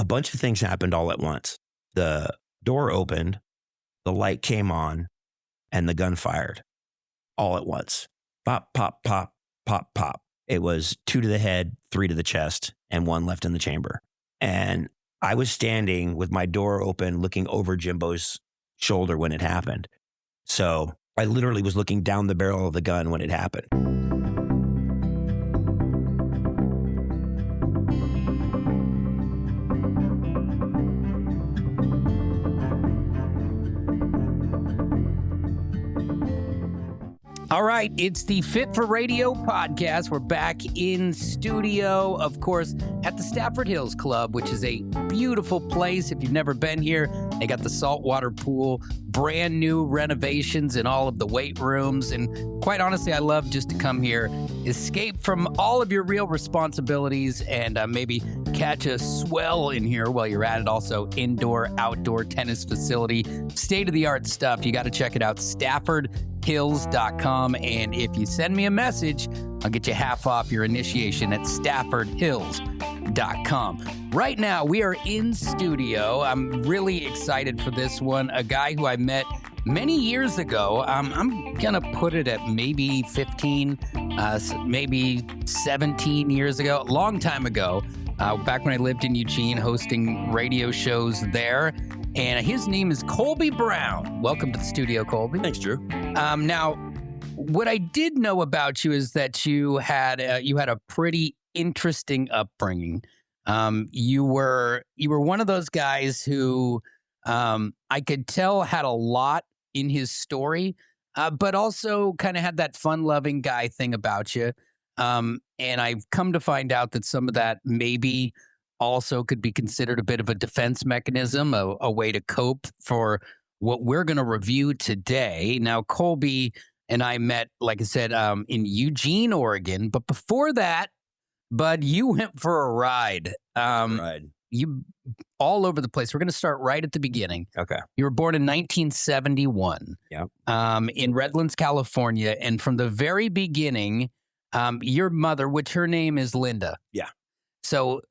bunch of things happened all at once. The door opened, the light came on, and the gun fired all at once. Pop, pop, pop, pop, pop. It was 2 to the head, 3 to the chest, and 1 left in the chamber. And I was standing with my door open, looking over Jimbo's shoulder when it happened. So I literally was looking down the barrel of the gun when it happened. All right, it's the Fit for Radio podcast. We're back in studio, of course, at the Stafford Hills Club, which is a beautiful place. If you've never been here, they got the saltwater pool, brand new renovations in all of the weight rooms. And quite honestly, I love just to come here, escape from all of your real responsibilities, and maybe catch a swell in here while you're at it. Also, indoor, outdoor tennis facility, state-of-the-art stuff. You got to check it out, StaffordHills.com. And if you send me a message, I'll get you half off your initiation at StaffordHills.com. Right now, we are in studio. I'm really excited for this one. A guy who I met many years ago. I'm going to put it at maybe 15, maybe 17 years ago, a long time ago, back when I lived in Eugene, hosting radio shows there. And his name is Colby Brown. Welcome to the studio, Colby. Thanks, Drew. Now, what I did know about you is that you had a pretty interesting upbringing. You were one of those guys who I could tell had a lot in his story, but also kind of had that fun-loving guy thing about you. And I've come to find out that some of that maybe also could be considered a bit of a defense mechanism, a way to cope for what we're going to review today. Now, Colby and I met, like I said, in Eugene, Oregon. But before that, bud, you went for a ride. You all over the place. We're going to start right at the beginning. Okay. You were born in 1971. Yeah. In Redlands, California. And from the very beginning, your mother, which her name is Linda. Yeah. So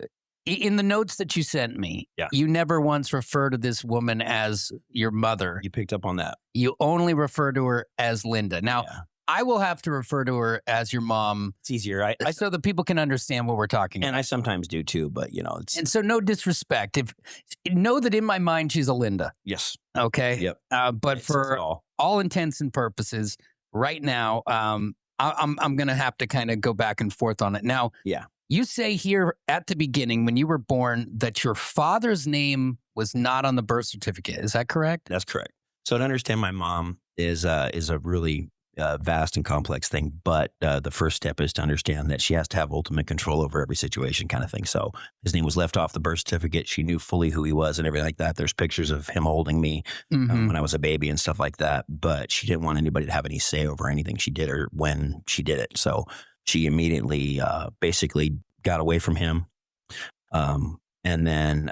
in the notes that you sent me, you never once refer to this woman as your mother. You picked up on that. You only refer to her as Linda. Now, I will have to refer to her as your mom. It's easier. So that people can understand what we're talking about. And I sometimes do too, but it's... And so no disrespect. Know that in my mind, she's a Linda. Yes. Okay? Yep. But for all intents and purposes, right now, I'm going to have to kind of go back and forth on it. Now, you say here at the beginning, when you were born, that your father's name was not on the birth certificate. Is that correct? That's correct. So to understand my mom is a really vast and complex thing, but the first step is to understand that she has to have ultimate control over every situation kind of thing. So his name was left off the birth certificate. She knew fully who he was and everything like that. There's pictures of him holding me when I was a baby and stuff like that, but she didn't want anybody to have any say over anything she did or when she did it. So she immediately basically got away from him. And then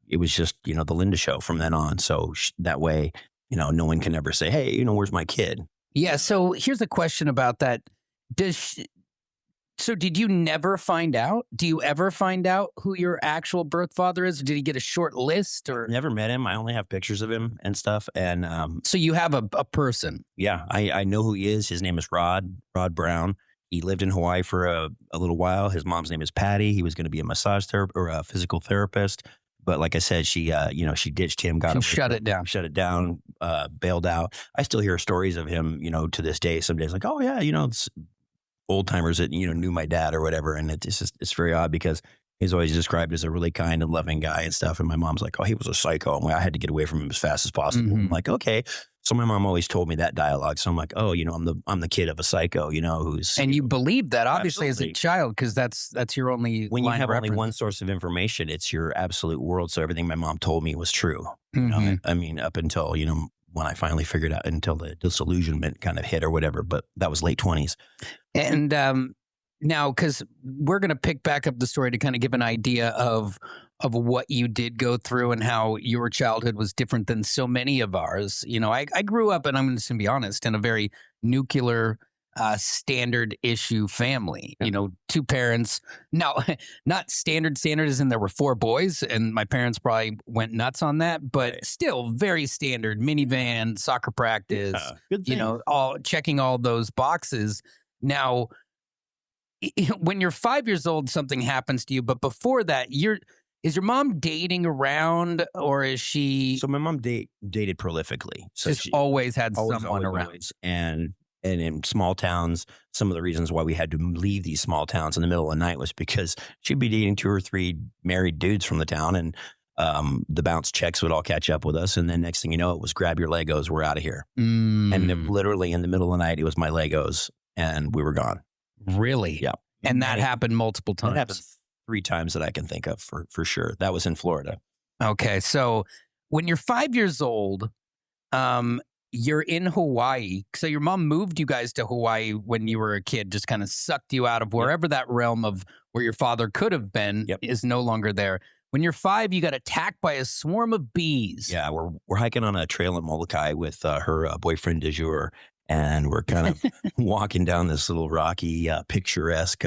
it was just, the Linda show from then on. So that way, no one can ever say, hey, where's my kid? Yeah. So here's a question about that. So did you never find out? Do you ever find out who your actual birth father is? Or did he get a short list? Or never met him. I only have pictures of him and stuff. And so you have a person. Yeah, I know who he is. His name is Rod Brown. He lived in Hawaii for a little while. His mom's name is Patty. He was going to be a massage therapist or a physical therapist. But like I said, she ditched him, shut it down, bailed out. I still hear stories of him, to this day. Some days like, oh yeah, it's old timers that, knew my dad or whatever. And it's very odd because he's always described as a really kind and loving guy and stuff. And my mom's like, oh, he was a psycho. And I had to get away from him as fast as possible. I'm like, okay. So my mom always told me that dialogue. So I'm like, oh, I'm the kid of a psycho, who's... And you believed that, obviously, absolutely. As a child, because that's your only When you have only one source of information, it's your absolute world. So everything my mom told me was true. I mean, up until, when I finally figured out, until the disillusionment kind of hit or whatever. But that was late 20s. And now, because we're going to pick back up the story to kind of give an idea of what you did go through and how your childhood was different than so many of ours. I grew up, and I'm just going to be honest, in a very nuclear standard issue family. You know, two parents. No, not standard. Standard as in there were four boys, and my parents probably went nuts on that. But still, very standard minivan, soccer practice. Good thing. You know, all checking all those boxes. Now, when you're 5 years old, something happens to you. But before that, is your mom dating around, or is she? So my mom dated prolifically. So She's she always had always, someone always, around. always. And in small towns, some of the reasons why we had to leave these small towns in the middle of the night was because she'd be dating 2 or 3 married dudes from the town, and the bounce checks would all catch up with us. And then next thing you know, it was grab your Legos, we're out of here. And literally in the middle of the night, it was my Legos, and we were gone. Really? Yeah. And that happened multiple times. That happened 3 times that I can think of for sure. That was in Florida. Okay, so when you're 5 years old, you're in Hawaii. So your mom moved you guys to Hawaii when you were a kid, just kind of sucked you out of wherever that realm of where your father could have been is no longer there. When you're 5, you got attacked by a swarm of bees. Yeah, we're hiking on a trail in Molokai with her boyfriend du jour, and we're kind of walking down this little rocky, picturesque,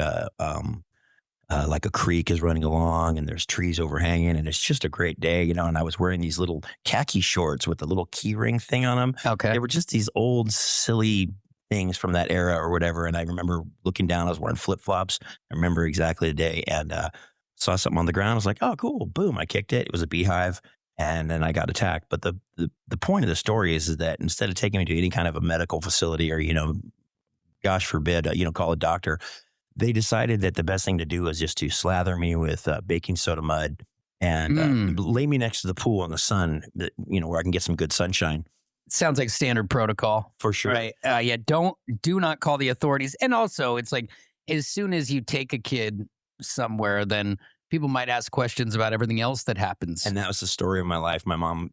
like a creek is running along, and there's trees overhanging, and it's just a great day, you know. And I was wearing these little khaki shorts with a little key ring thing on them. Okay. They were just these old, silly things from that era or whatever. And I remember looking down, I was wearing flip-flops. I remember exactly the day, and saw something on the ground. I was like, oh, cool. Boom. I kicked it. It was a beehive. And then I got attacked. But the point of the story is that instead of taking me to any kind of a medical facility or, you know, gosh forbid, call a doctor, they decided that the best thing to do was just to slather me with baking soda mud and lay me next to the pool in the sun, where I can get some good sunshine. Sounds like standard protocol. For sure. Right. Do not call the authorities. And also, it's like, as soon as you take a kid somewhere, then people might ask questions about everything else that happens. And that was the story of my life. My mom,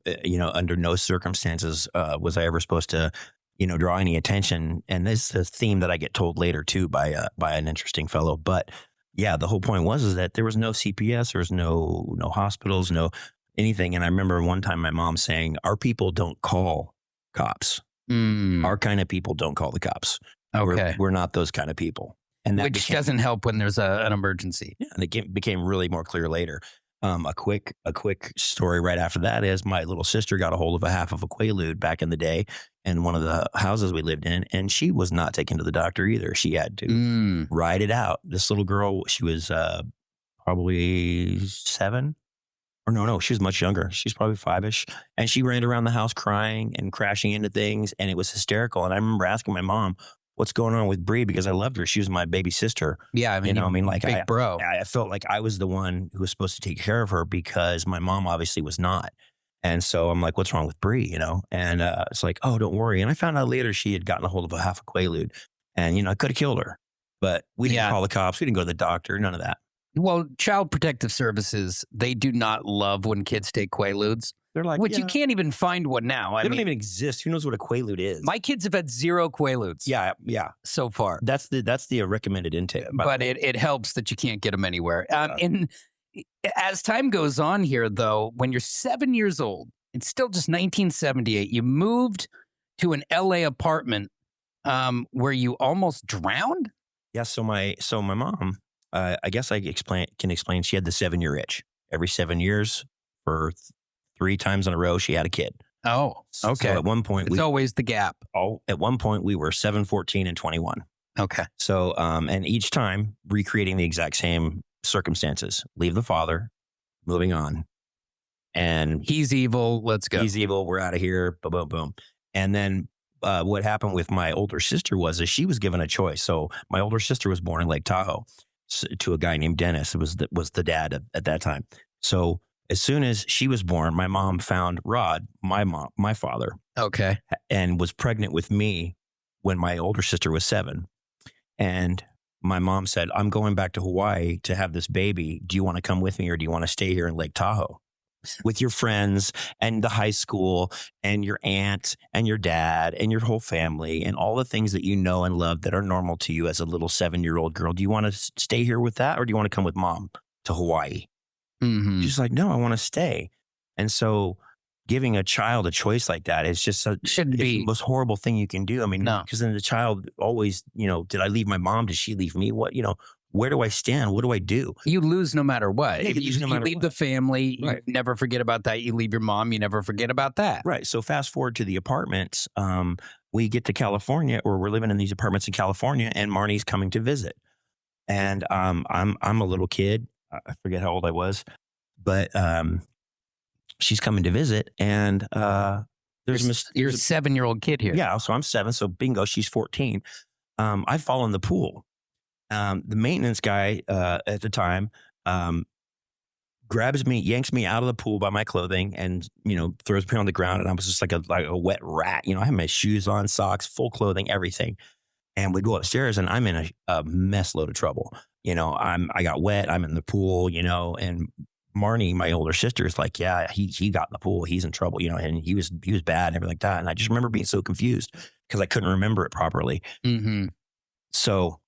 under no circumstances was I ever supposed to, draw any attention. And this is a theme that I get told later too by an interesting fellow. But yeah, the whole point was that there was no CPS, there was no hospitals, no anything. And I remember one time my mom saying, "Our people don't call cops. Our kind of people don't call the cops. Okay, we're not those kind of people." And that doesn't help when there's an emergency. Yeah, and it became really more clear later. A quick story right after that is my little sister got a hold of a half of a Quaalude back in the day in one of the houses we lived in, and she was not taken to the doctor either. She had to ride it out. This little girl, she was probably 7. Or no, she was much younger. She's probably 5-ish. And she ran around the house crying and crashing into things, and it was hysterical. And I remember asking my mom, "What's going on with Bree?" Because I loved her. She was my baby sister. Yeah, I mean, like big bro. I felt like I was the one who was supposed to take care of her because my mom obviously was not. And so I'm like, "What's wrong with Bree?" And it's like, "Oh, don't worry." And I found out later she had gotten a hold of a half a Quaalude, and I could have killed her, but we didn't call the cops. We didn't go to the doctor. None of that. Well, Child Protective Services, they do not love when kids take Quaaludes. They're like, which you can't even find one now. They don't even exist. Who knows what a Quaalude is? My kids have had 0 Quaaludes. Yeah. So far. That's the recommended intake. But it helps that you can't get them anywhere. And as time goes on here, though, when you're 7 years old, it's still just 1978. You moved to an LA apartment where you almost drowned. Yeah. So my mom, I guess I can explain. She had the 7-year itch. Every 7 years for 3 times in a row, she had a kid. Oh, okay. So at one point, it's always the gap. At one point, we were 7, 14, and 21. Okay. So, and each time recreating the exact same circumstances. Leave the father, moving on. And he's evil. Let's go. He's evil. We're out of here. Boom, boom, boom. And then what happened with my older sister was that she was given a choice. So my older sister was born in Lake Tahoe to a guy named Dennis. It was the dad at that time. So as soon as she was born, my mom found Rod, my father. Okay. And was pregnant with me when my older sister was 7. And my mom said, "I'm going back to Hawaii to have this baby. Do you want to come with me, or do you want to stay here in Lake Tahoe with your friends and the high school and your aunt and your dad and your whole family and all the things that you know and love that are normal to you as a little 7-year-old girl? Do you want to stay here with that, or do you want to come with mom to Hawaii?" Mm-hmm. She's like, "No, I want to stay." And so giving a child a choice like that is just Shouldn't it's the be. most horrible thing you can do. I mean, No. because then the child always, did I leave my mom? Did she leave me? What, where do I stand? What do I do? You lose no matter what. Yeah, If you lose no you matter leave what. the family, Right. you never forget about that. You leave your mom, you never forget about that. Right. So fast forward to the apartments. We get to California, or we're living in these apartments in California, and Marnie's coming to visit. And I'm a little kid. I forget how old I was, but she's coming to visit, and You're a 7-year-old kid here. Yeah, so I'm 7, so bingo, she's 14. I fall in the pool. The maintenance guy at the time grabs me, yanks me out of the pool by my clothing, and throws me on the ground, and I was just like a wet rat. I had my shoes on, socks, full clothing, everything. And we go upstairs, and I'm in a mess load of trouble. I got wet. I'm in the pool. And Marnie, my older sister, is like, yeah, he got in the pool. He's in trouble. And he was bad and everything like that. And I just remember being so confused because I couldn't remember it properly. Mm-hmm. So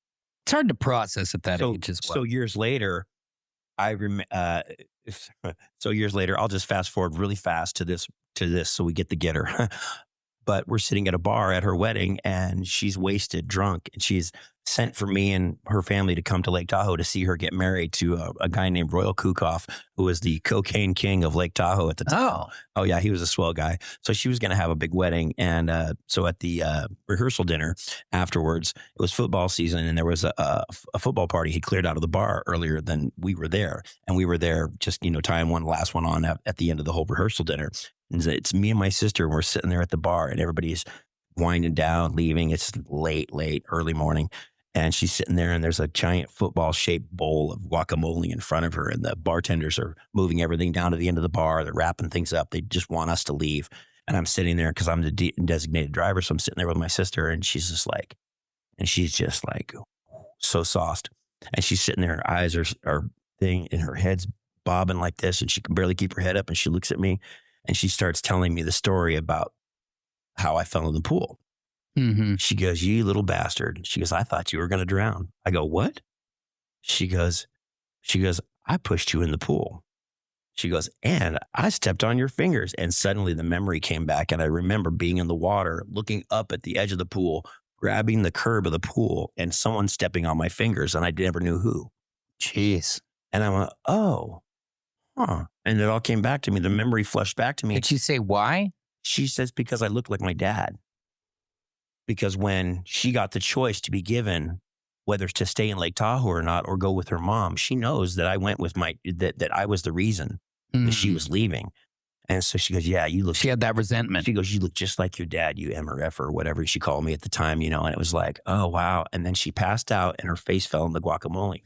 it's hard to process at that age as well. So years later, so years later, I'll just fast forward really fast to this, so we get her. But we're sitting at a bar at her wedding, and she's wasted, drunk, and she's sent for me and her family to come to Lake Tahoe to see her get married to a guy named Royal Kukoff, who was the cocaine king of Lake Tahoe at the time. Oh yeah, he was a swell guy. So she was going to have a big wedding, and so at the rehearsal dinner afterwards, it was football season, and there was a football party. He cleared out of the bar earlier than we were there, and we were there just tying one last one on at the end of the whole rehearsal dinner. And it's me and my sister, and we're sitting there at the bar, and everybody's winding down, leaving. It's late, early morning. And she's sitting there, and there's a giant football-shaped bowl of guacamole in front of her, and the bartenders are moving everything down to the end of the bar. They're wrapping things up. They just want us to leave. And I'm sitting there because I'm the designated driver, so I'm sitting there with my sister, and she's just like so sauced. And she's sitting there, her eyes are thing, and her head's bobbing like this, and she can barely keep her head up, and she looks at me, and she starts telling me the story about how I fell in the pool. Mm-hmm. She goes, "You little bastard." She goes, "I thought you were going to drown." I go, "What?" She goes, "I pushed you in the pool." She goes, "And I stepped on your fingers." And suddenly the memory came back. And I remember being in the water, looking up at the edge of the pool, grabbing the curb of the pool, and someone stepping on my fingers. And I never knew who. Jeez. And I went, "Oh, huh." And it all came back to me. The memory flushed back to me. Did she say why? She says, because I look like my dad. Because when she got the choice to be given whether to stay in Lake Tahoe or not, or go with her mom, she knows that I went with that I was the reason that she was leaving. And so she goes, "Yeah, you look." She had that resentment. She goes, "You look just like your dad, you MRF," or whatever she called me at the time, and it was like, oh, wow. And then she passed out, and her face fell in the guacamole.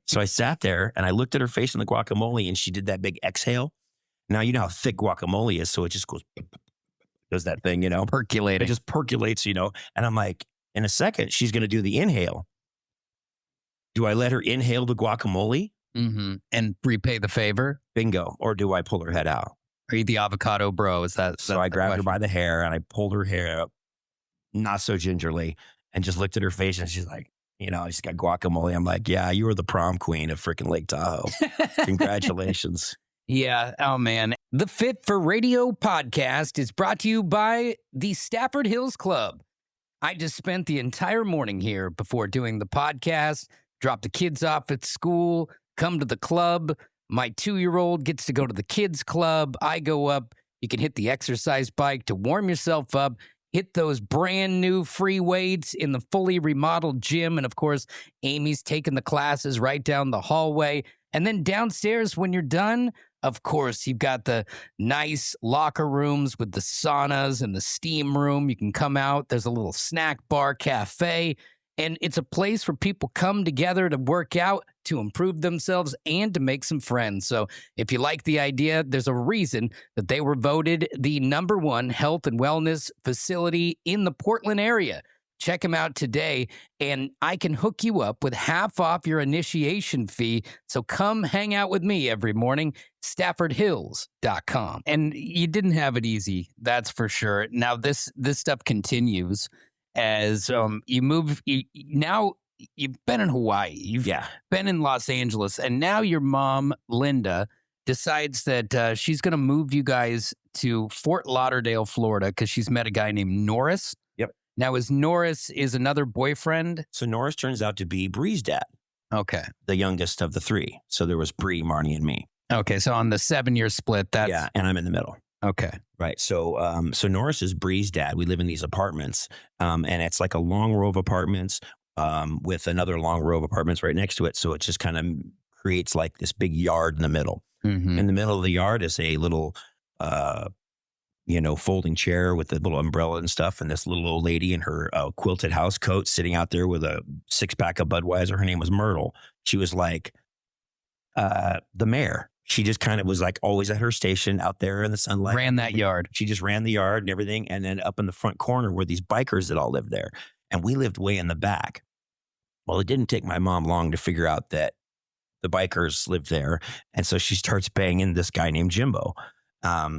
So I sat there, and I looked at her face in the guacamole, and she did that big exhale. Now, you know how thick guacamole is, so it just does that thing, Percolating. It just percolates, and I'm like, in a second, she's going to do the inhale. Do I let her inhale the guacamole? Mm-hmm. And repay the favor? Bingo. Or do I pull her head out? Are you the avocado bro? So I grabbed her by the hair, and I pulled her hair up, not so gingerly, and just looked at her face, and she's like, she's got guacamole. I'm like, "Yeah, you were the prom queen of freaking Lake Tahoe. Congratulations." Yeah. Oh, man. The Fit for Radio podcast is brought to you by the Stafford Hills Club. I just spent the entire morning here before doing the podcast, dropped the kids off at school, come to the club. My 2-year-old gets to go to the kids club. I go up. You can hit the exercise bike to warm yourself up, hit those brand new free weights in the fully remodeled gym. And of course, Amy's taking the classes right down the hallway. And then downstairs, when you're done, of course, you've got the nice locker rooms with the saunas and the steam room. You can come out. There's a little snack bar, cafe, and it's a place where people come together to work out, to improve themselves, and to make some friends. So if you like the idea, there's a reason that they were voted the #1 health and wellness facility in the Portland area. Check them out today, and I can hook you up with half off your initiation fee. So come hang out with me every morning, staffordhills.com. And you didn't have it easy, that's for sure. Now, this stuff continues as you move. Now, you've been in Hawaii. You've been in Los Angeles. And now your mom, Linda, decides that she's going to move you guys to Fort Lauderdale, Florida, because she's met a guy named Norris. Yep. Now, Norris is another boyfriend? So Norris turns out to be Bree's dad. Okay. The youngest of the three. So there was Bree, Marnie, and me. Okay. So on the 7-year split, that's... Yeah, and I'm in the middle. Okay. Right. So Norris is Bree's dad. We live in these apartments, and it's like a long row of apartments with another long row of apartments right next to it. So it just kind of creates like this big yard in the middle. Mm-hmm. In the middle of the yard is a little, folding chair with a little umbrella and stuff. And this little old lady in her quilted house coat sitting out there with a 6-pack of Budweiser. Her name was Myrtle. She was like the mayor. She just kind of was like always at her station out there in the sunlight. Ran that yard. She just ran the yard and everything. And then up in the front corner were these bikers that all lived there. And we lived way in the back. Well, it didn't take my mom long to figure out that the bikers lived there. And so she starts banging this guy named Jimbo,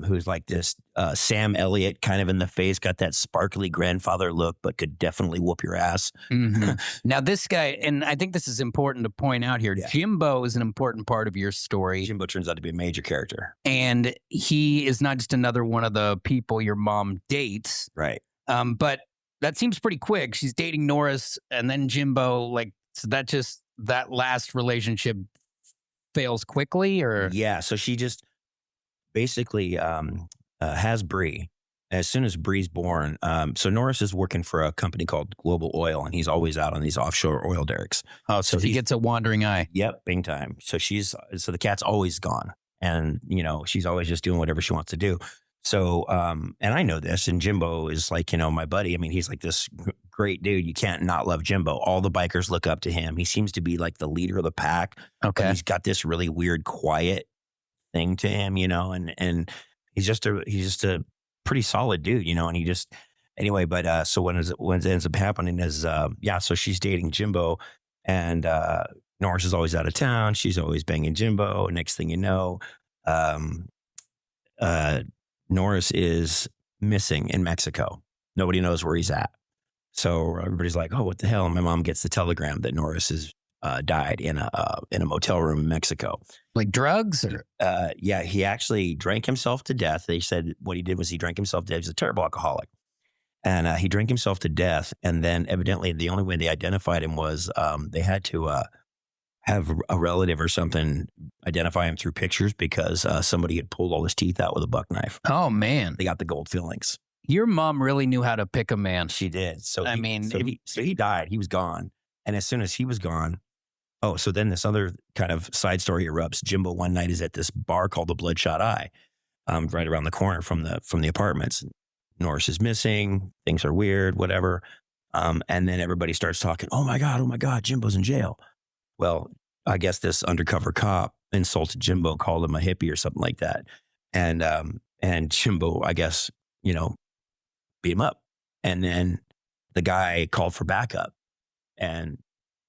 who's like this Sam Elliott kind of in the face, got that sparkly grandfather look, but could definitely whoop your ass. Mm-hmm. Now, this guy, and I think this is important to point out here, Jimbo is an important part of your story. Jimbo turns out to be a major character. And he is not just another one of the people your mom dates. Right. But that seems pretty quick. She's dating Norris and then Jimbo. Like, so that last relationship fails quickly, or? Yeah. So she just basically has Bree as soon as Bree's born. So Norris is working for a company called Global Oil, and he's always out on these offshore oil derricks. Oh, so he gets a wandering eye. Yep, big time. So the cat's always gone, and she's always just doing whatever she wants to do. So, and I know this, and Jimbo is like, my buddy. I mean, he's like this great dude. You can't not love Jimbo. All the bikers look up to him. He seems to be like the leader of the pack. Okay. He's got this really weird, quiet thing to him, and he's just a pretty solid dude, and he just, anyway, but, so when it ends up happening is, so she's dating Jimbo, and, Norris is always out of town. She's always banging Jimbo. Next thing you know, Norris is missing in Mexico. Nobody knows where he's at. So everybody's like, oh, what the hell? And my mom gets the telegram that Norris has died in a motel room in Mexico. Like drugs? Or? Yeah, he actually drank himself to death. They said what he did was he drank himself to death. He's a terrible alcoholic. And he drank himself to death. And then evidently the only way they identified him was they had to have a relative or something identify him through pictures because somebody had pulled all his teeth out with a buck knife. Oh, man. They got the gold fillings. Your mom really knew how to pick a man. She did. So he died. He was gone. And as soon as he was gone, so then this other kind of side story erupts. Jimbo one night is at this bar called the Bloodshot Eye, right around the corner from the apartments. Norris is missing. Things are weird, whatever. And then everybody starts talking, oh my God, Jimbo's in jail. Well, I guess this undercover cop insulted Jimbo, called him a hippie or something like that. And Jimbo, I guess, beat him up. And then the guy called for backup. And,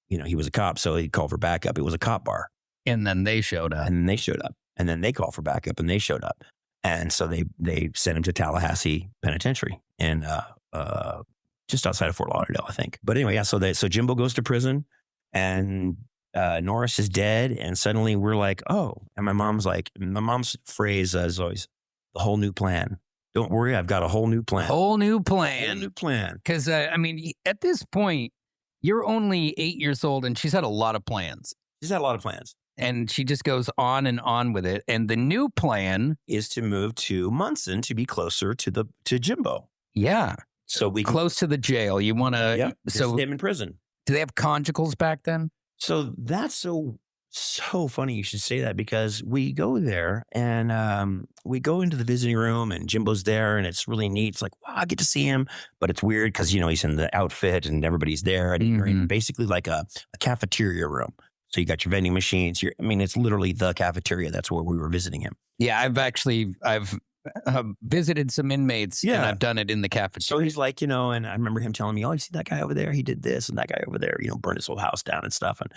he was a cop, so he called for backup. It was a cop bar. And then they showed up. And then they called for backup, and they showed up. And so they sent him to Tallahassee Penitentiary and just outside of Fort Lauderdale, I think. But anyway, yeah, so Jimbo goes to prison, and Norris is dead, and suddenly we're like, oh. And my mom's phrase is always, the whole new plan. Don't worry, I've got a whole new plan. Whole new plan. Because, at this point, you're only 8 years old, and she's had a lot of plans. And she just goes on and on with it. And the new plan is to move to Munson to be closer to Jimbo. Yeah. So we close to the jail. You want to? Yeah. So him in prison. Do they have conjugals back then? So that's so funny you should say that, because we go there and we go into the visiting room and Jimbo's there and it's really neat. It's like, wow, I get to see him, but it's weird because, he's in the outfit and everybody's there and you're in basically like a cafeteria room. So you got your vending machines. It's literally the cafeteria. That's where we were visiting him. Yeah, I've visited some inmates and I've done it in the cafeteria. So he's like, and I remember him telling me, oh, you see that guy over there? He did this, and that guy over there, burned his whole house down and stuff. And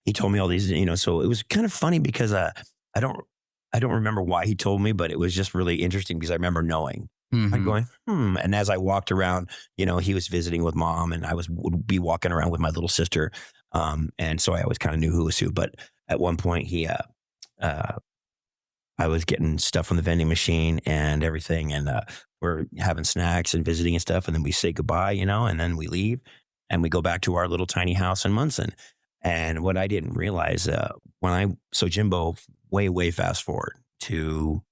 he told me all these, so it was kind of funny because I don't remember why he told me, but it was just really interesting because I remember knowing. I'm going, And as I walked around, he was visiting with mom and would be walking around with my little sister. And so I always kind of knew who was who. But at one point I I was getting stuff from the vending machine and everything. And we're having snacks and visiting and stuff. And then we say goodbye, and then we leave and we go back to our little tiny house in Munson. And what I didn't realize so Jimbo, way fast forward to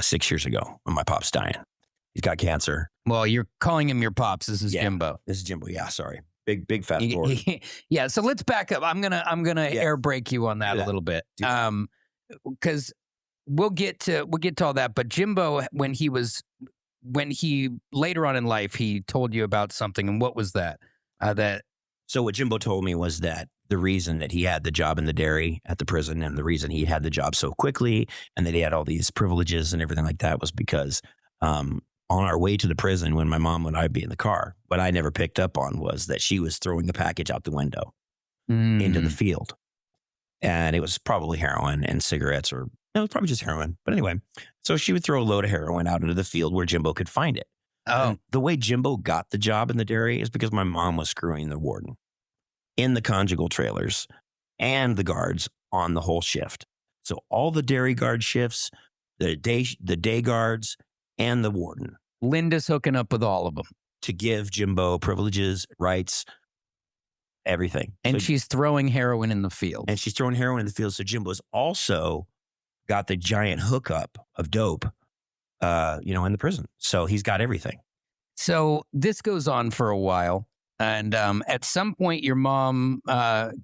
6 years ago when my pop's dying. He's got cancer. Well, you're calling him your pops. This is Jimbo. This is Jimbo. Yeah, sorry. Big fast forward. Yeah. So let's back up. I'm gonna air brake you on that a little bit. Because we'll get to all that. But Jimbo, when he later on in life, he told you about something. And what was that? So what Jimbo told me was that the reason that he had the job in the dairy at the prison and the reason he had the job so quickly and that he had all these privileges and everything like that was because on our way to the prison when my mom and I'd be in the car, what I never picked up on was that she was throwing the package out the window into the field. And it was probably heroin and cigarettes it was probably just heroin. But anyway, so she would throw a load of heroin out into the field where Jimbo could find it. Oh. And the way Jimbo got the job in the dairy is because my mom was screwing the warden in the conjugal trailers and the guards on the whole shift. So all the dairy guard shifts, the day guards, and the warden. Linda's hooking up with all of them. To give Jimbo privileges, rights, everything. And she's throwing heroin in the field. So Jimbo's also got the giant hookup of dope, in the prison. So he's got everything. So this goes on for a while. And at some point, your mom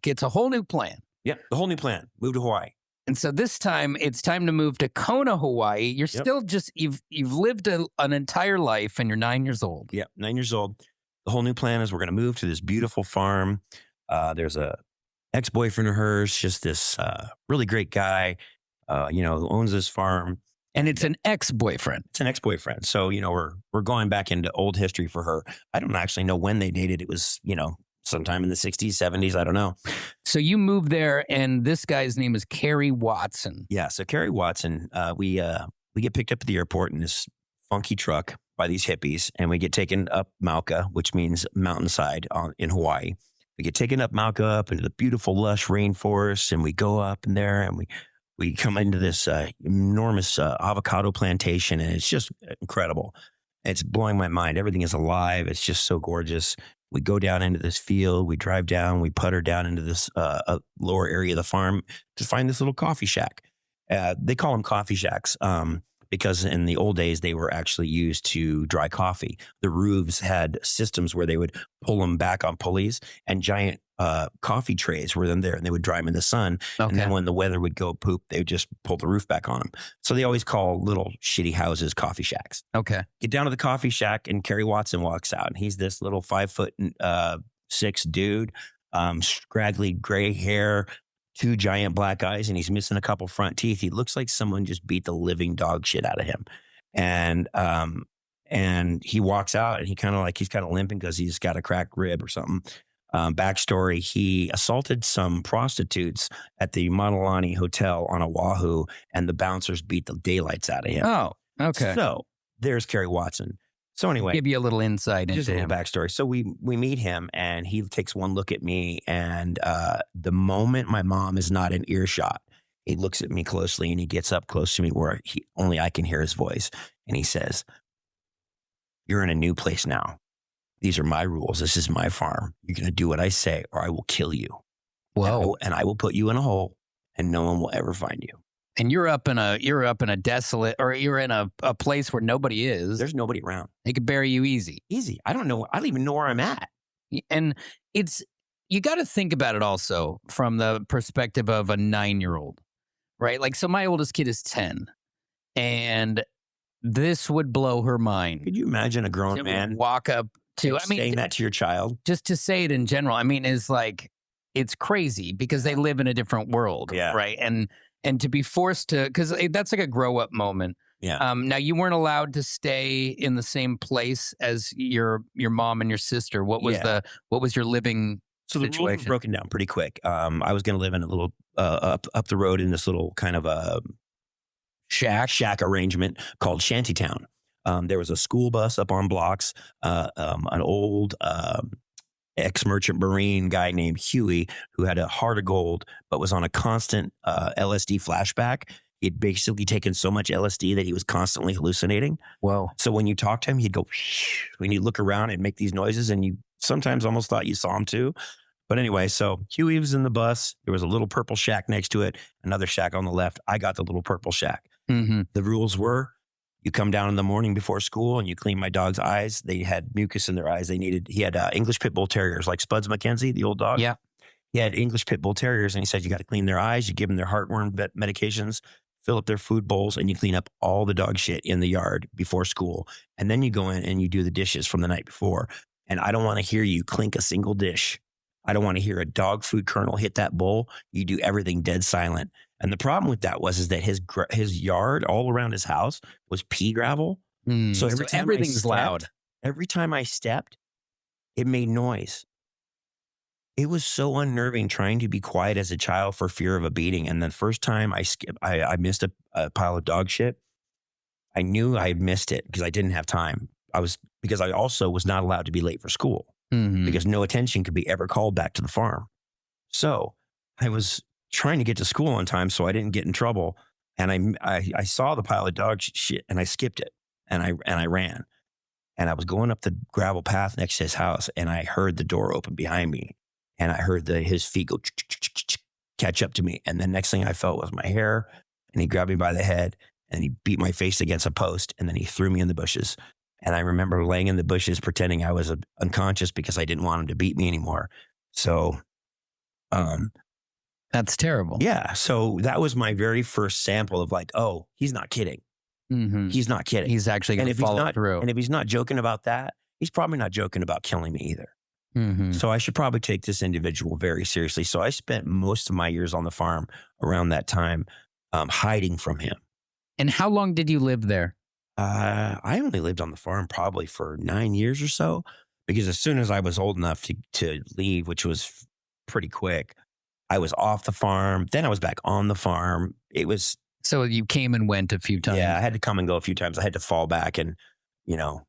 gets a whole new plan. Yeah, the whole new plan. Move to Hawaii. And so this time, it's time to move to Kona, Hawaii. You're still you've lived an entire life, and you're 9 years old. Yeah, 9 years old. The whole new plan is we're going to move to this beautiful farm. There's a ex-boyfriend of hers, just this really great guy, who owns this farm. And it's an ex-boyfriend. It's an ex-boyfriend. So, we're going back into old history for her. I don't actually know when they dated. It was, sometime in the 60s, 70s. I don't know. So you moved there, and this guy's name is Kerry Watson. Yeah. So Kerry Watson, we get picked up at the airport in this funky truck by these hippies, and we get taken up Mauka, which means mountainside in Hawaii. We get taken up Mauka up into the beautiful, lush rainforest, and we go up in there, and we come into this enormous avocado plantation, and it's just incredible. It's blowing my mind. Everything is alive. It's just so gorgeous. We go down into this field. We drive down. We putter down into this lower area of the farm to find this little coffee shack. They call them coffee shacks because in the old days, they were actually used to dry coffee. The roofs had systems where they would pull them back on pulleys, and giant coffee trays were in there, and they would dry them in the sun. Okay. And then when the weather would go poop, they would just pull the roof back on them. So they always call little shitty houses coffee shacks. Okay. Get down to the coffee shack, and Kerry Watson walks out, and he's this little 5'6" dude, scraggly gray hair, 2 giant black eyes, and he's missing a couple front teeth. He looks like someone just beat the living dog shit out of him. And he walks out, and he's kind of limping because he's got a cracked rib or something. Backstory, he assaulted some prostitutes at the Matalani Hotel on Oahu, and the bouncers beat the daylights out of him. Oh, okay. So there's Kerry Watson. So anyway, give you a little insight just into a little him. backstory. So we meet him, and he takes one look at me, and the moment my mom is not in earshot, he looks at me closely, and he gets up close to me where only I can hear his voice, and he says, "You're in a new place now. These are my rules. This is my farm. You're going to do what I say, or I will kill you. Whoa! And I will put you in a hole, and no one will ever find you." And you're up in a desolate, or you're in a place where nobody is. There's nobody around. They could bury you easy. Easy. I don't even know where I'm at. And you got to think about it also from the perspective of a 9-year-old, right? Like, so my oldest kid is 10, and this would blow her mind. Could you imagine a grown man walk up to, saying that to your child? Just to say it in general, is like, it's crazy because they live in a different world, yeah. Right? And to be forced to, because that's like a grow up moment. Yeah. Now you weren't allowed to stay in the same place as your mom and your sister. What was your living So the situation? rules were broken down pretty quick. I was going to live in a little up the road in this little kind of a shack arrangement called Shantytown. There was a school bus up on blocks. An old ex-merchant Marine guy named Huey, who had a heart of gold, but was on a constant LSD flashback. He'd basically taken so much LSD that he was constantly hallucinating. Whoa. So when you talk to him, he'd go, when you look around and make these noises, and you sometimes almost thought you saw him too. But anyway, so Huey was in the bus. There was a little purple shack next to it, another shack on the left. I got the little purple shack. Mm-hmm. The rules were, you come down in the morning before school and you clean my dog's eyes. They had mucus in their eyes. He had English pit bull terriers like Spuds McKenzie, the old dog. Yeah. He had English pit bull terriers, and he said, you got to clean their eyes. You give them their heartworm medications, fill up their food bowls, and you clean up all the dog shit in the yard before school. And then you go in and you do the dishes from the night before. And I don't want to hear you clink a single dish. I don't want to hear a dog food kernel hit that bowl. You do everything dead silent. And the problem with that is that his yard all around his house was pea gravel. So everything's loud. Every time I stepped, it made noise. It was so unnerving trying to be quiet as a child for fear of a beating. And the first time I missed a pile of dog shit, I knew I had missed it because I didn't have time. Because I also was not allowed to be late for school because no attention could be ever called back to the farm. So I was trying to get to school on time so I didn't get in trouble. And I saw the pile of dog shit and I skipped it and I ran. And I was going up the gravel path next to his house and I heard the door open behind me. And I heard his feet go catch up to me. And the next thing I felt was my hair. And he grabbed me by the head and he beat my face against a post. And then he threw me in the bushes. And I remember laying in the bushes pretending I was unconscious because I didn't want him to beat me anymore. So, that's terrible. Yeah. So that was my very first sample of like, oh, he's not kidding. He's not kidding. He's actually going to follow through. And if he's not joking about that, he's probably not joking about killing me either. So I should probably take this individual very seriously. So I spent most of my years on the farm around that time hiding from him. And how long did you live there? I only lived on the farm probably for 9 years or so, because as soon as I was old enough to leave, which was pretty quick, I was off the farm. Then I was back on the farm. It was... So you came and went a few times. Yeah, I had to come and go a few times. I had to fall back and, you know.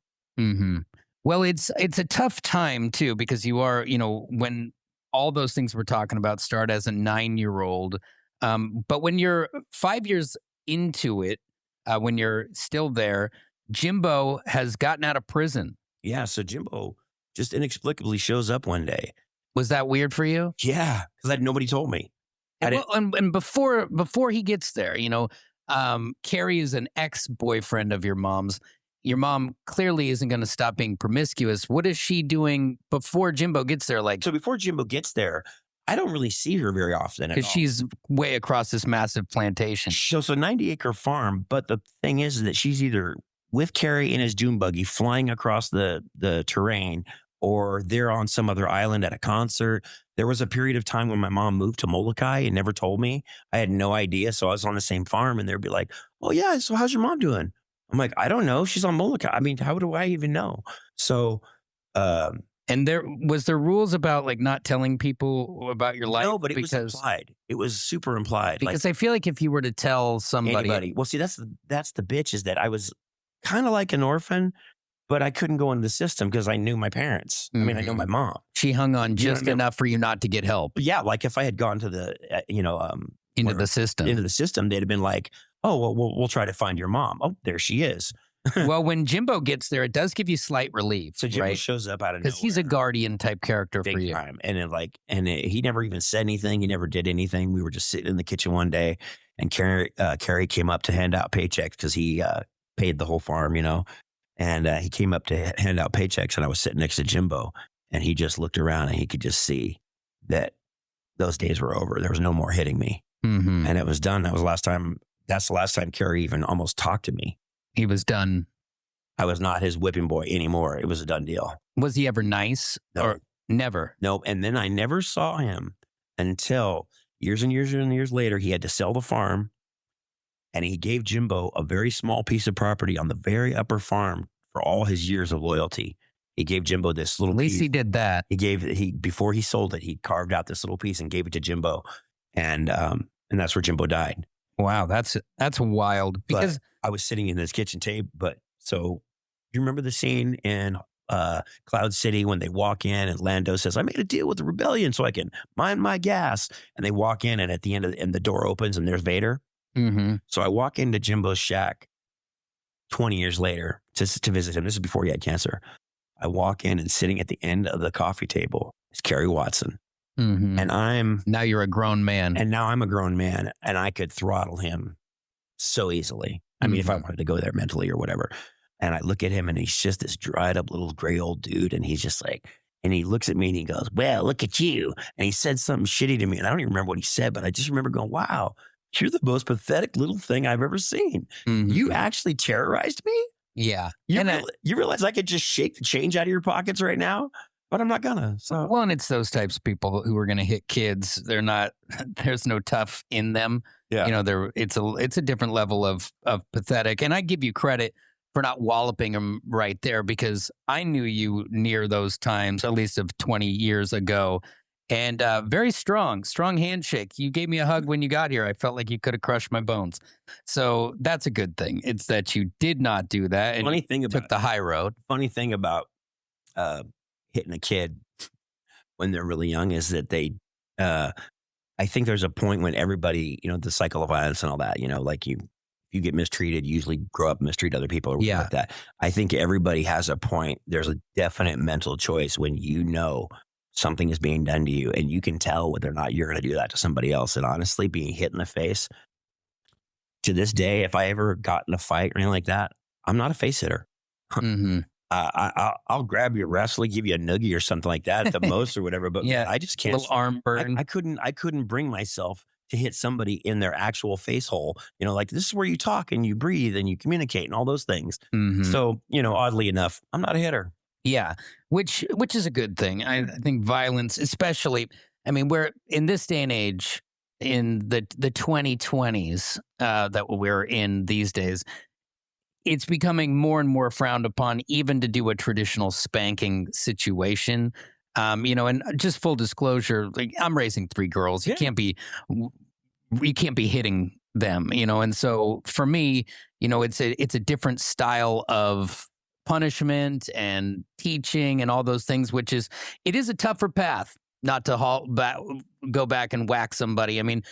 Well, it's a tough time, too, because you are, when all those things we're talking about start as a 9-year-old. But when you're 5 years into it, when you're still there, Jimbo has gotten out of prison. Yeah, so Jimbo just inexplicably shows up one day. Was that weird for you? Yeah, because nobody told me. And before he gets there, Carrie is an ex-boyfriend of your mom's. Your mom clearly isn't going to stop being promiscuous. What is she doing before Jimbo gets there? So before Jimbo gets there, I don't really see her very often at all. Because she's way across this massive plantation. So 90-acre farm, but the thing is that she's either with Carrie in his dune buggy flying across the terrain, or they're on some other island at a concert. There was a period of time when my mom moved to Molokai and never told me. I had no idea. So I was on the same farm and they'd be like, oh yeah, so how's your mom doing? I'm like, I don't know. She's on Molokai. I mean, how do I even know? So, and there rules about not telling people about your life? No, but it was implied. It was super implied. Because I feel like if you were to tell somebody. Well, see, that's the bitch, is that I was kind of like an orphan, but I couldn't go into the system because I knew my parents. I mean, I know my mom. She hung on just enough for you not to get help. Yeah, like if I had gone to the, into the system, they'd have been like, oh, well, we'll try to find your mom. Oh, there she is. Well, when Jimbo gets there, it does give you slight relief. So Jimbo right? shows up out of nowhere. Because he's a guardian type character Big for you. Time. And he never even said anything. He never did anything. We were just sitting in the kitchen one day, and Carrie came up to hand out paychecks because he paid the whole farm, And he came up to hand out paychecks, and I was sitting next to Jimbo, and he just looked around and he could just see that those days were over. There was no more hitting me, and it was done. That was the last time. That's the last time Carrie even almost talked to me. He was done. I was not his whipping boy anymore. It was a done deal. Was he ever nice? No. Or never? No. And then I never saw him until years and years and years later. He had to sell the farm, and he gave Jimbo a very small piece of property on the very upper farm for all his years of loyalty. He gave Jimbo this little piece. At least he did that. Before he sold it, he carved out this little piece and gave it to Jimbo. And that's where Jimbo died. Wow, that's wild. Because I was sitting in this kitchen table. So you remember the scene in Cloud City when they walk in and Lando says, I made a deal with the rebellion so I can mine my gas. And they walk in, and at the end and the door opens and there's Vader. Mm-hmm. So I walk into Jimbo's shack 20 years later to visit him. This is before he had cancer. I walk in and sitting at the end of the coffee table is Kerry Watson. Mm-hmm. And Now you're a grown man. now I'm a grown man and I could throttle him so easily. I mean, if I wanted to go there mentally or whatever. And I look at him and he's just this dried up little gray old dude. And he's just like, and he looks at me and he goes, well, look at you. And he said something shitty to me. And I don't even remember what he said, but I just remember going, wow, you're the most pathetic little thing I've ever seen. Mm-hmm. You actually terrorized me? Yeah. You realize I could just shake the change out of your pockets right now? But I'm not gonna. So Well, and it's those types of people who are going to hit kids. They're not. There's no tough in them. yeah, You know, it's a different level of pathetic. And I give you credit for not walloping them right there, because I knew you near those times, at least of 20 years ago, and very strong handshake. You gave me a hug when you got here. I felt like you could have crushed my bones. So that's a good thing. It's that you did not do that and funny thing took about the high road. funny thing about hitting a kid when they're really young is that they I think there's a point when everybody, the cycle of violence and all that, like you get mistreated, you usually grow up and mistreat other people or whatever like that. I think everybody has a point. There's a definite mental choice when something is being done to you and you can tell whether or not you're going to do that to somebody else. And honestly, being hit in the face, to this day, if I ever got in a fight or anything like that, I'm not a face hitter. Mm-hmm. I'll grab your wrestler, give you a noogie or something like that at the most or whatever. But Yeah, I just can't. little arm burn. I couldn't bring myself to hit somebody in their actual face hole. Like this is where you talk and you breathe and you communicate and all those things. Mhm. So, oddly enough, I'm not a hitter. Yeah, which is a good thing. I think violence, especially, I mean, we're in this day and age, in the 2020s that we're in these days, it's becoming more and more frowned upon, even to do a traditional spanking situation. And just full disclosure, like I'm raising 3 girls. You can't be hitting them, and so for me, it's a different style of punishment and teaching and all those things, it is a tougher path not to go back and whack somebody. I mean,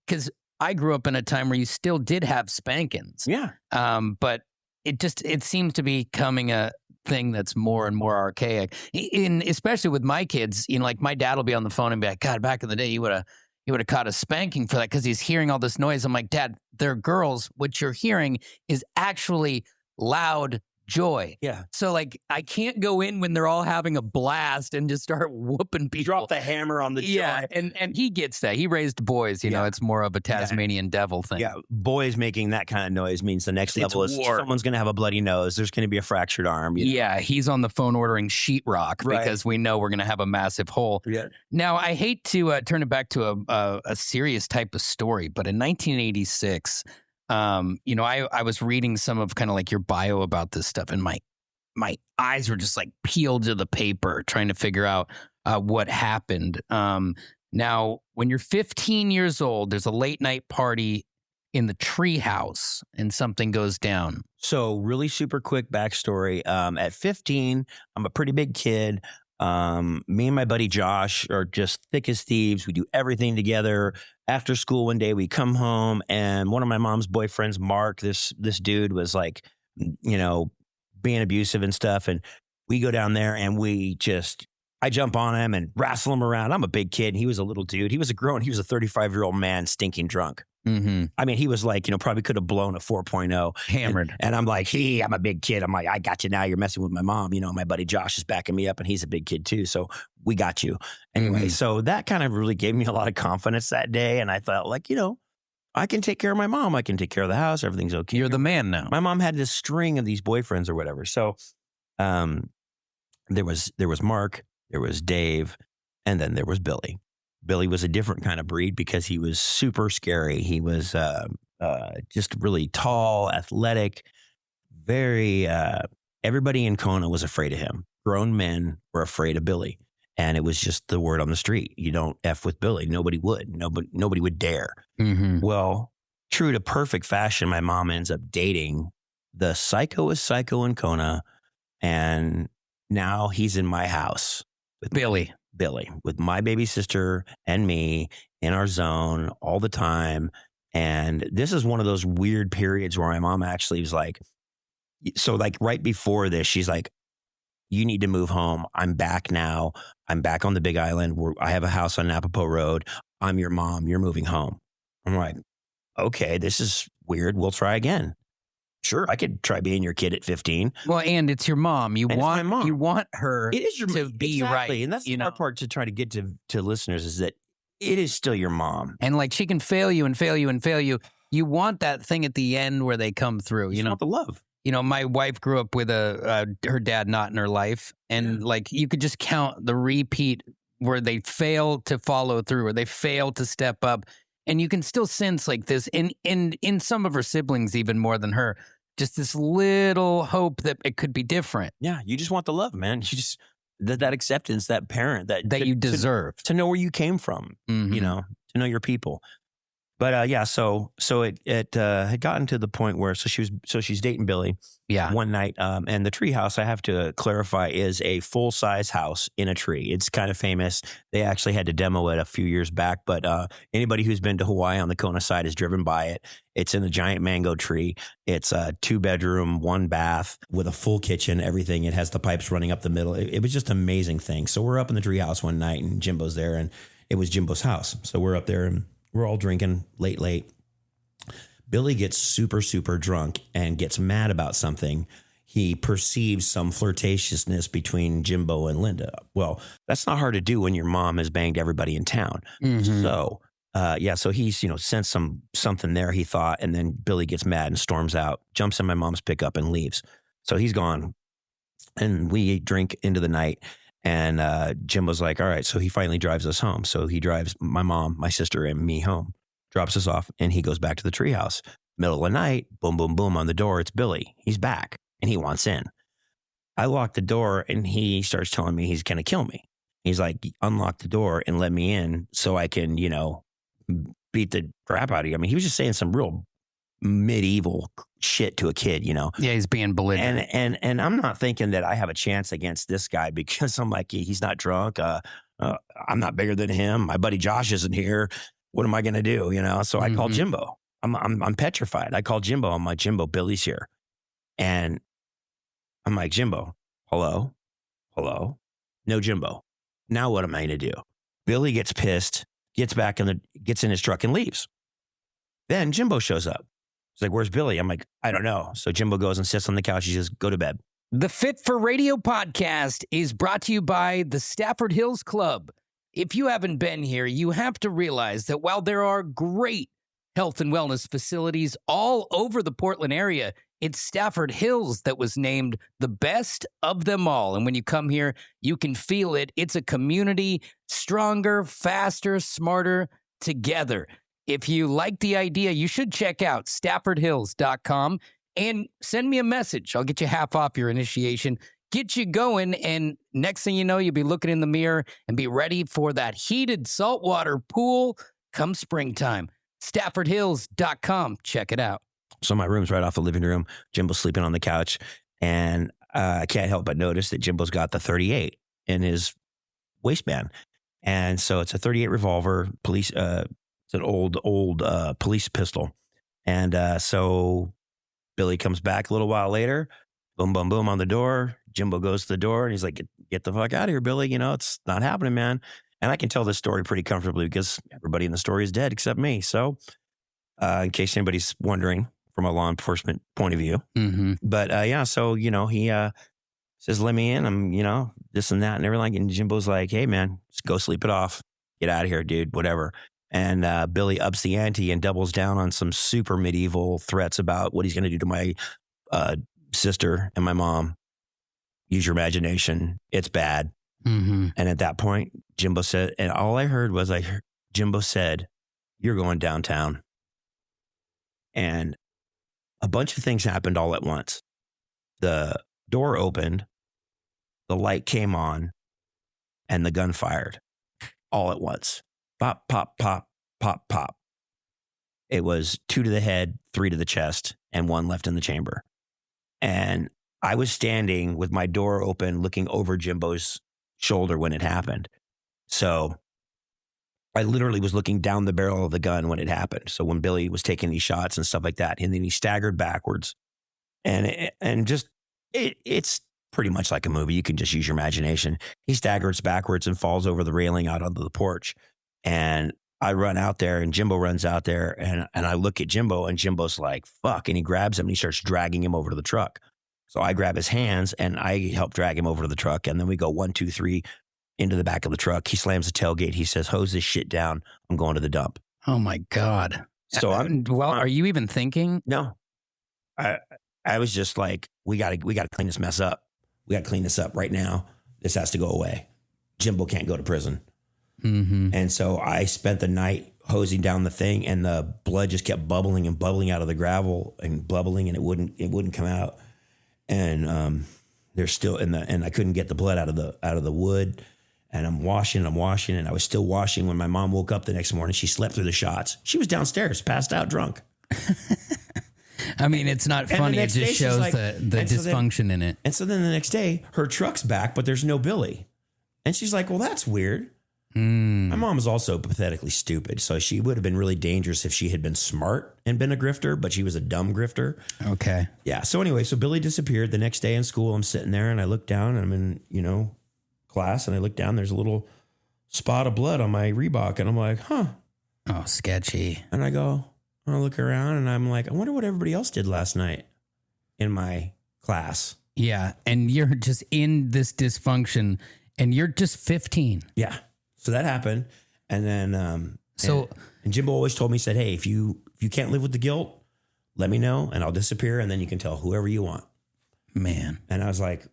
because I grew up in a time where you still did have spankings. Yeah. But it seems to be becoming a thing that's more and more archaic. Especially with my kids, like my dad will be on the phone and be like, God, back in the day, you would have caught a spanking for that, because he's hearing all this noise. I'm like, Dad, they're girls. What you're hearing is actually loud joy. Yeah. So like I can't go in when they're all having a blast and just start whooping people. Drop the hammer on the jaw. Yeah, and he gets that. He raised boys, it's more of a Tasmanian devil thing. Yeah, boys making that kind of noise means the next level is someone's going to have a bloody nose. There's going to be a fractured arm. Yeah, he's on the phone ordering sheetrock because we know we're going to have a massive hole. Yeah. Now, I hate to turn it back to a serious type of story, but in 1986, I was reading some of kind of like your bio about this stuff, and my eyes were just like peeled to the paper trying to figure out what happened. Now, when you're 15 years old, there's a late night party in the tree house and something goes down. So really super quick backstory. At 15, I'm a pretty big kid. Me and my buddy Josh are just thick as thieves. We do everything together. After school one day, we come home and one of my mom's boyfriends, Mark, this dude was like, being abusive and stuff. And we go down there and I jump on him and wrestle him around. I'm a big kid and he was a little dude. He was a 35-year-old man, stinking drunk. Mm-hmm. I mean, he was like, probably could have blown a 4.0. Hammered. And I'm like, I'm a big kid. I'm like, I got you now. You're messing with my mom. My buddy Josh is backing me up and he's a big kid too. So we got you. Anyway, so that kind of really gave me a lot of confidence that day. And I felt like, I can take care of my mom. I can take care of the house. Everything's okay. You're the man now. My mom had this string of these boyfriends or whatever. So there was Mark, there was Dave, and then there was Billy. Billy was a different kind of breed because he was super scary. He was just really tall, athletic, very everybody in Kona was afraid of him. Grown men were afraid of Billy. And it was just the word on the street. You don't F with Billy. Nobody would. Nobody would dare. Mm-hmm. Well, true to perfect fashion, my mom ends up dating the psychoest psycho in Kona. And now he's in my house with Billy, with my baby sister and me in our zone all the time. And this is one of those weird periods where my mom actually was like, so like right before this, she's like, you need to move home. I'm back now. I'm back on the Big Island. I have a house on Napapo Road. I'm your mom. You're moving home. I'm like, okay, this is weird. We'll try again. Sure, I could try being your kid at 15. Well, and it's your mom. You And it's my want mom. you want her It is your to be exactly. right. And that's you the hard know, part to try to get to listeners is that it is still your mom. and like she can fail you and fail you and fail you. You want that thing at the end where they come through. You want the love. My wife grew up with her dad not in her life, and like you could just count the repeat where they fail to follow through or they fail to step up, and you can still sense like this in some of her siblings even more than her, just this little hope that it could be different. Yeah, you just want the love, man. You just that acceptance, that parent that you deserve to know where you came from. Mhm. To know your people. But so it had gotten to the point where she's dating Billy. Yeah. One night, and the tree house, I have to clarify, is a full size house in a tree. It's kind of famous. They actually had to demo it a few years back, but anybody who's been to Hawaii on the Kona side has driven by it. It's in a giant mango tree. It's a 2-bedroom, 1 bath with a full kitchen, everything. It has the pipes running up the middle. It was just an amazing thing. So we're up in the tree house one night, and Jimbo's there, and it was Jimbo's house. So we're up there, and we're all drinking late. Billy gets super, super drunk and gets mad about something. He perceives some flirtatiousness between Jimbo and Linda. Well, that's not hard to do when your mom has banged everybody in town. Mhm. So, so he's, sensed something there, he thought, and then Billy gets mad and storms out, jumps in my mom's pickup and leaves. So he's gone, and we drink into the night. And Jimbo's like, all right, so he finally drives us home. So he drives my mom, my sister, and me home, drops us off, and he goes back to the treehouse. Middle of the night, boom, boom, boom on the door. It's Billy. He's back, and he wants in. I lock the door, and he starts telling me he's going to kill me. He's like, unlock the door and let me in so I can, beat the crap out of you. I mean, he was just saying some real medieval shit to a kid, Yeah, he's being belligerent. And I'm not thinking that I have a chance against this guy because I'm like, he's not drunk. I'm not bigger than him. My buddy Josh isn't here. What am I going to do? So I call Jimbo. I'm petrified. I call Jimbo. I'm like, Jimbo, Billy's here. And I'm like, Jimbo, hello. No Jimbo. Now what am I going to do? Billy gets pissed, gets in his truck and leaves. Then Jimbo shows up. He's like, where's Billy? I'm like, I don't know. So Jimbo goes and sits on the couch. He says, go to bed. The Fit for Radio podcast is brought to you by the Stafford Hills Club. If you haven't been here, you have to realize that while there are great health and wellness facilities all over the Portland area, it's Stafford Hills that was named the best of them all. And when you come here, you can feel it. It's a community, stronger, faster, smarter, together. If you like the idea, you should check out staffordhills.com and send me a message. I'll get you half off your initiation, get you going, and next thing you know, you'll be looking in the mirror and be ready for that heated saltwater pool come springtime. staffordhills.com. Check it out. So my room's right off the living room. Jimbo's sleeping on the couch, and I can't help but notice that Jimbo's got the 38 in his waistband. And so it's a 38 revolver, police. It's an old police pistol. And so Billy comes back a little while later. Boom, boom, boom on the door. Jimbo goes to the door, and he's like, get the fuck out of here, Billy. It's not happening, man. And I can tell this story pretty comfortably because everybody in the story is dead except me. So in case anybody's wondering from a law enforcement point of view. Mm-hmm. But so, he says, let me in. I'm, this and that and everything. And Jimbo's like, hey, man, just go sleep it off. Get out of here, dude, whatever. And Billy ups the ante and doubles down on some super medieval threats about what he's going to do to my sister and my mom. Use your imagination. It's bad. Mm-hmm. And at that point, Jimbo said, and all I heard was Jimbo said, you're going downtown. And a bunch of things happened all at once. The door opened, the light came on, and the gun fired all at once. Pop, pop, pop, pop, pop. It was 2 to the head, 3 to the chest, and 1 left in the chamber. And I was standing with my door open, looking over Jimbo's shoulder when it happened. So I literally was looking down the barrel of the gun when it happened. So when Billy was taking these shots and stuff like that, and then he staggered backwards, and just it's pretty much like a movie. You can just use your imagination. He staggers backwards and falls over the railing out onto the porch, and I run out there, and Jimbo runs out there, and I look at Jimbo, and Jimbo's like, "Fuck!" And he grabs him, and he starts dragging him over to the truck. So I grab his hands, and I help drag him over to the truck, and then we go 1, 2, 3 into the back of the truck. He slams the tailgate. He says, "Hose this shit down. I'm going to the dump." Oh my God. So are you even thinking? No, I was just like, we got to clean this mess up. We got to clean this up right now. This has to go away. Jimbo can't go to prison. Mm-hmm. And so I spent the night hosing down the thing, and the blood just kept bubbling and bubbling out of the gravel and bubbling, and it wouldn't come out. And there's still and I couldn't get the blood out of the wood. And I'm washing, and I was still washing when my mom woke up the next morning. She slept through the shots. She was downstairs, passed out, drunk. I mean, it's not funny. It just shows like, the dysfunction in it. And so then the next day, her truck's back, but there's no Billy. And she's like, "Well, that's weird." My mom was also pathetically stupid. So she would have been really dangerous if she had been smart and been a grifter, but she was a dumb grifter. Okay. Yeah. So anyway, so Billy disappeared. The next day in school, I'm sitting there, and I look down, and I'm in, class, and I look down, there's a little spot of blood on my Reebok, and I'm like, huh. Oh, sketchy. And I look around, and I'm like, I wonder what everybody else did last night in my class. Yeah. And you're just in this dysfunction, and you're just 15. Yeah. So that happened. And then, and Jimbo always told me, he said, "Hey, if you can't live with the guilt, let me know, and I'll disappear, and then you can tell whoever you want." Man. And I was like,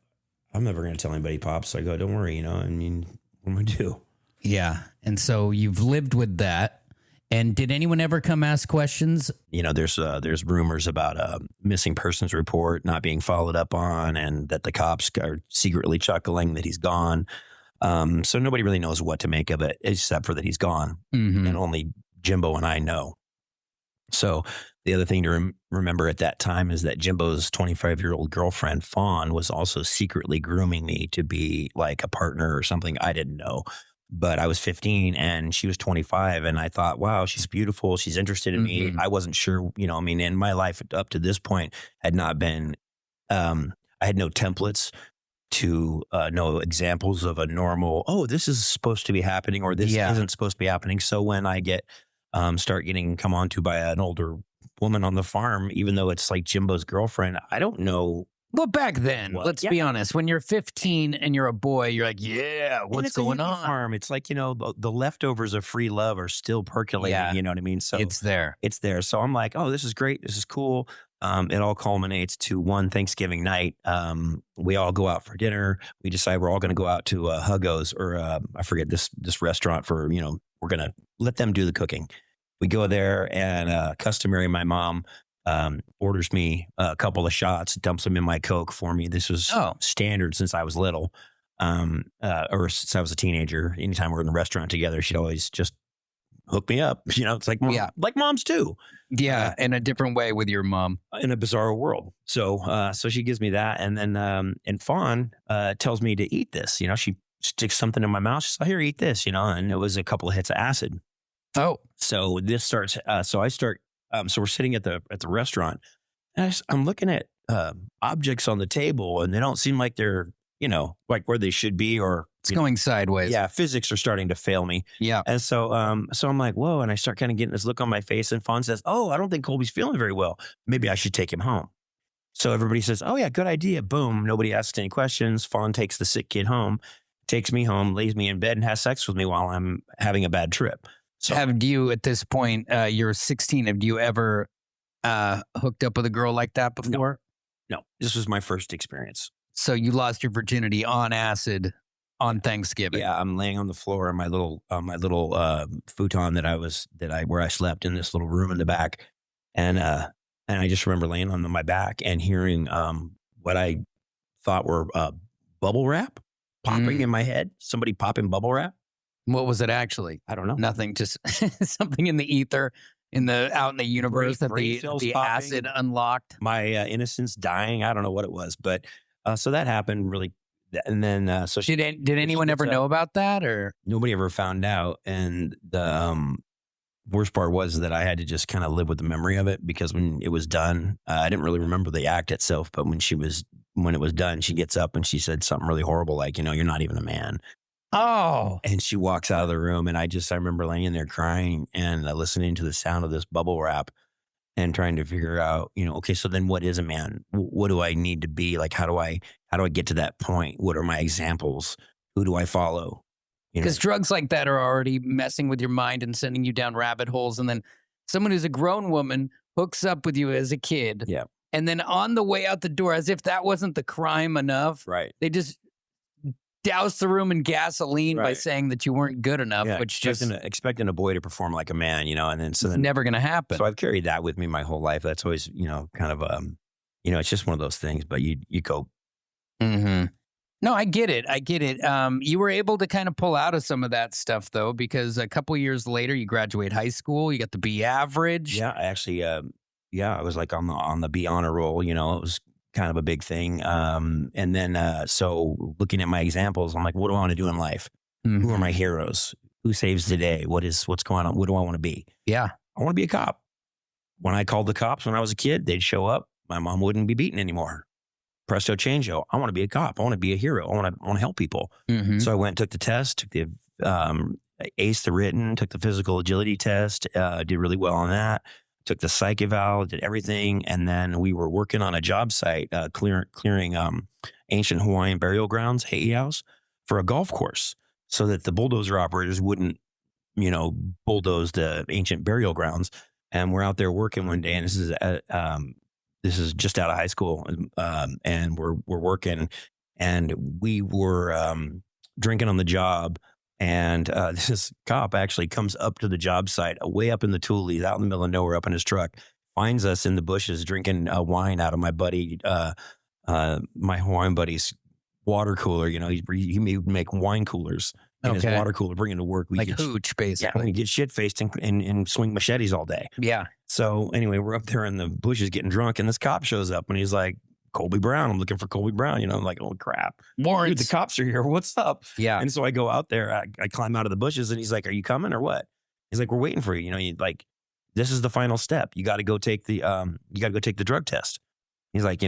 "I'm never going to tell anybody, Pops." So I go, "Don't worry, I mean, what am I going to do?" Yeah. And so you've lived with that. And did anyone ever come ask questions? There's rumors about a missing persons report not being followed up on, and that the cops are secretly chuckling that he's gone. So nobody really knows what to make of it, except for that he's gone. Mm-hmm. And only Jimbo and I know. So the other thing to remember at that time is that Jimbo's 25-year-old girlfriend, Fawn, was also secretly grooming me to be like a partner or something. I didn't know. But I was 15 and she was 25. And I thought, wow, she's beautiful. She's interested in me. I wasn't sure, in my life up to this point had not been, I had no templates to know examples of a normal, oh, this is supposed to be happening, or this isn't supposed to be happening. So when I start getting come on to by an older woman on the farm, even though it's like Jimbo's girlfriend, I don't know. Well, back then, let's be honest, when you're 15 and you're a boy, you're like, yeah, what's going on? Farm. It's like, the leftovers of free love are still percolating, you know what I mean? So it's there. So I'm like, oh, this is great. This is cool. It all culminates to one Thanksgiving night. We all go out for dinner. We decide we're all going to go out to Huggo's, or I forget this restaurant for, we're going to let them do the cooking. We go there, and customary, my mom orders me a couple of shots, dumps them in my Coke for me. This was standard since I was little, or since I was a teenager. Anytime we're in the restaurant together, she'd always just hook me up. It's like, like moms too. Yeah, in a different way with your mom. In a bizarre world. So she gives me that, and then and Fawn tells me to eat this. She sticks something in my mouth. She's like, "Here, eat this." And it was a couple of hits of acid. Oh, so this starts. So I start. So we're sitting at the restaurant, and I'm looking at objects on the table, and they don't seem like they're like where they should be, or it's going sideways. Yeah, physics are starting to fail me. Yeah, and so I'm like, whoa, and I start kind of getting this look on my face, and Fawn says, "Oh, I don't think Colby's feeling very well. Maybe I should take him home." So everybody says, "Oh yeah, good idea." Boom. Nobody asks any questions. Fawn takes the sick kid home, takes me home, lays me in bed, and has sex with me while I'm having a bad trip. So, have you, at this point, you're 16, have you ever hooked up with a girl like that before? No, this was my first experience. So you lost your virginity on acid on Thanksgiving. Yeah, I'm laying on the floor in my little futon where I slept in this little room in the back, and I just remember laying on my back and hearing what I thought were bubble wrap popping in my head. Somebody popping bubble wrap. What was it actually? I don't know. Nothing, just something in the ether, out in the universe that the acid unlocked. My innocence dying. I don't know what it was, but so that happened. Really, And then so Did she anyone gets ever up. know about that, or? Nobody ever found out. And the worst part was that I had to just kind of live with the memory of it, because when it was done, I didn't really remember the act itself. But when it was done, she gets up and she said something really horrible, like, you're not even a man. Oh, And she walks out of the room, and I remember laying there crying and listening to the sound of this bubble wrap and trying to figure out, okay, so then what is a man? What do I need to be? Like, how do I get to that point? What are my examples? Who do I follow? because drugs like that are already messing with your mind and sending you down rabbit holes. And then someone who's a grown woman hooks up with you as a kid. Yeah. And then on the way out the door, as if that wasn't the crime enough, Right. they just douse the room in gasoline by Right. saying that you weren't good enough, Yeah, which just expecting a boy to perform like a man, and then is never going to happen. So I've carried that with me my whole life. That's always, kind of it's just one of those things. But you cope. Mm-hmm. No, I get it. You were able to kind of pull out of some of that stuff, though, because a couple years later, you graduate high school. You got the B average. Yeah, I actually, I was like on the B honor roll. It was kind of a big thing. And then so looking at my examples, I'm like, what do I want to do in life? Mm-hmm. Who are my heroes? Who saves the day? What's going on? What do I want to be? Yeah, I want to be a cop. When I called the cops when I was a kid, they'd show up. My mom wouldn't be beaten anymore. Presto changeo. I want to be a cop. I want to be a hero. I want to help people. Mm-hmm. So I went, took the test, took the aced the written, took the physical agility test, did really well on that. Took the psych eval, did everything, and then we were working on a job site, clearing ancient Hawaiian burial grounds, heiaus, for a golf course, so that the bulldozer operators wouldn't, bulldoze the ancient burial grounds. And we're out there working one day, and this is just out of high school, and we're working, and we were drinking on the job. And this cop actually comes up to the job site, way up in the Tules, out in the middle of nowhere, up in his truck, finds us in the bushes drinking wine out of my buddy, my Hawaiian buddy's water cooler. He would make wine coolers in his water cooler, bring it to work. Like hooch, basically. Yeah, we get shit-faced and swing machetes all day. Yeah. So anyway, we're up there in the bushes getting drunk, and this cop shows up, and he's like, Colby Brown. I'm looking for Colby Brown. I'm like, oh crap. Warrants. Dude, the cops are here. What's up? Yeah. And so I go out there, I climb out of the bushes, and he's like, are you coming or what? He's like, we're waiting for you. This is the final step. You got to go take the drug test. He's like, he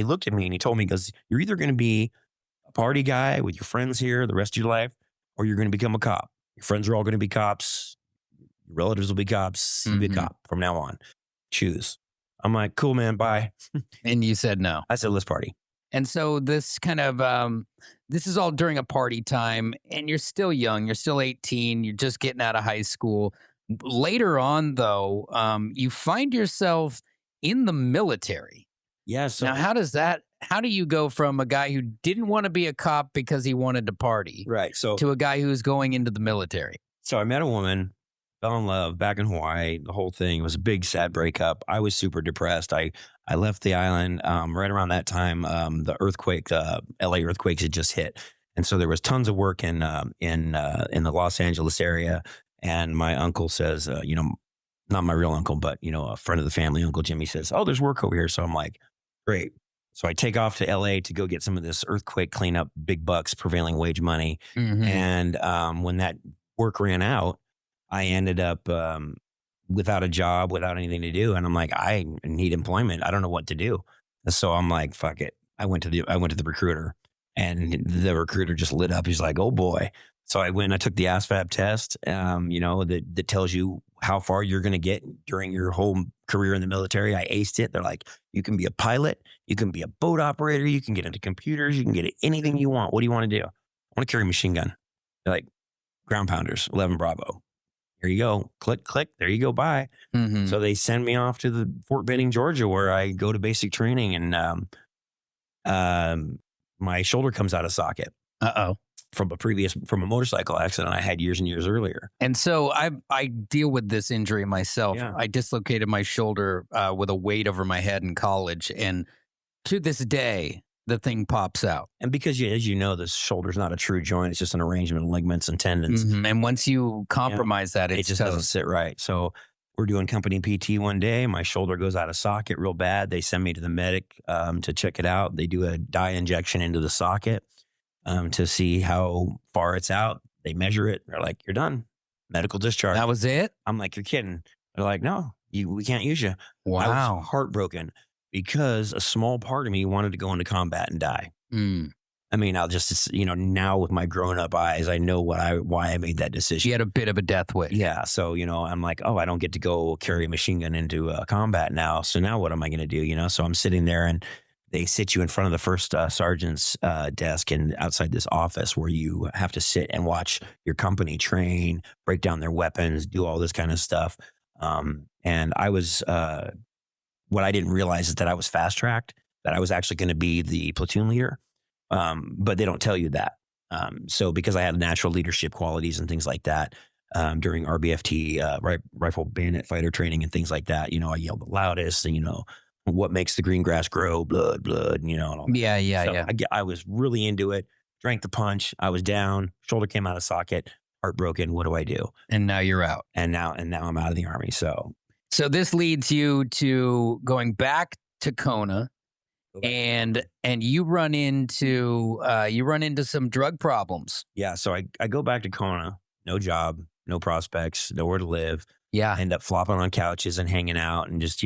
looked at me and he told me, he goes, you're either going to be a party guy with your friends here the rest of your life, or you're going to become a cop. Your friends are all going to be cops. Your relatives will be cops. You'll be a cop from now on. Choose. I'm like, cool, man, bye. And you said no. I said, let's party. And so this kind of, this is all during a party time, and you're still young. You're still 18. You're just getting out of high school. Later on, though, you find yourself in the military. Yeah. So now, how do you go from a guy who didn't want to be a cop because he wanted to party, right, to a guy who's going into the military? So I met a woman, fell in love back in Hawaii. The whole thing was a big, sad breakup. I was super depressed. I left the island right around that time. The earthquake, LA earthquakes had just hit, and so there was tons of work in the Los Angeles area. And my uncle says, not my real uncle, but a friend of the family, Uncle Jimmy, says, "Oh, there's work over here." So I'm like, "Great." So I take off to LA to go get some of this earthquake cleanup, big bucks, prevailing wage money. Mm-hmm. And when that work ran out, I ended up without a job, without anything to do. And I'm like, I need employment. I don't know what to do. So I'm like, fuck it. I went to the recruiter, and the recruiter just lit up. He's like, oh boy. So I went and I took the ASVAB test, that tells you how far you're going to get during your whole career in the military. I aced it. They're like, you can be a pilot, you can be a boat operator, you can get into computers, you can get anything you want. What do you want to do? I want to carry a machine gun. They're like, ground pounders, 11 Bravo. Here you go. Click, click. There you go. Bye. Mm-hmm. So they send me off to the Fort Benning, Georgia, where I go to basic training, and my shoulder comes out of socket. Uh-oh. From a motorcycle accident I had years and years earlier. And so I deal with this injury myself. Yeah. I dislocated my shoulder with a weight over my head in college. And to this day, the thing pops out. And because, as you know, the shoulder's not a true joint. It's just an arrangement of ligaments and tendons. Mm-hmm. And once you compromise that, it just doesn't sit right. So We're doing company PT one day. My shoulder goes out of socket real bad. They send me to the medic to check it out. They do a dye injection into the socket to see how far it's out. They measure it. They're like, "You're done. Medical discharge." That was it? I'm like, "You're kidding." They're like, "No, we can't use you." I Wow. was heartbroken because a small part of me wanted to go into combat and die. Mm. I mean, I'll just, now with my grown up eyes, I know why I made that decision. You had a bit of a death wish. Yeah. So, I'm like, oh, I don't get to go carry a machine gun into combat now. So now what am I going to do? So I'm sitting there and they sit you in front of the first sergeant's desk and outside this office where you have to sit and watch your company train, break down their weapons, do all this kind of stuff. And I was, what I didn't realize is that I was fast tracked, that I was actually going to be the platoon leader. But they don't tell you that. So because I had natural leadership qualities and things like that, during RBFT, rifle bayonet fighter training and things like that, I yelled the loudest and, what makes the green grass grow, blood, and all that. Yeah. So I was really into it, drank the punch. I was down, shoulder came out of socket, heartbroken. What do I do? And now you're out. And now I'm out of the Army. So this leads you to going back to Kona. And you run into some drug problems. Yeah, so I go back to Kona, no job, no prospects, nowhere to live. Yeah. End up flopping on couches and hanging out and just,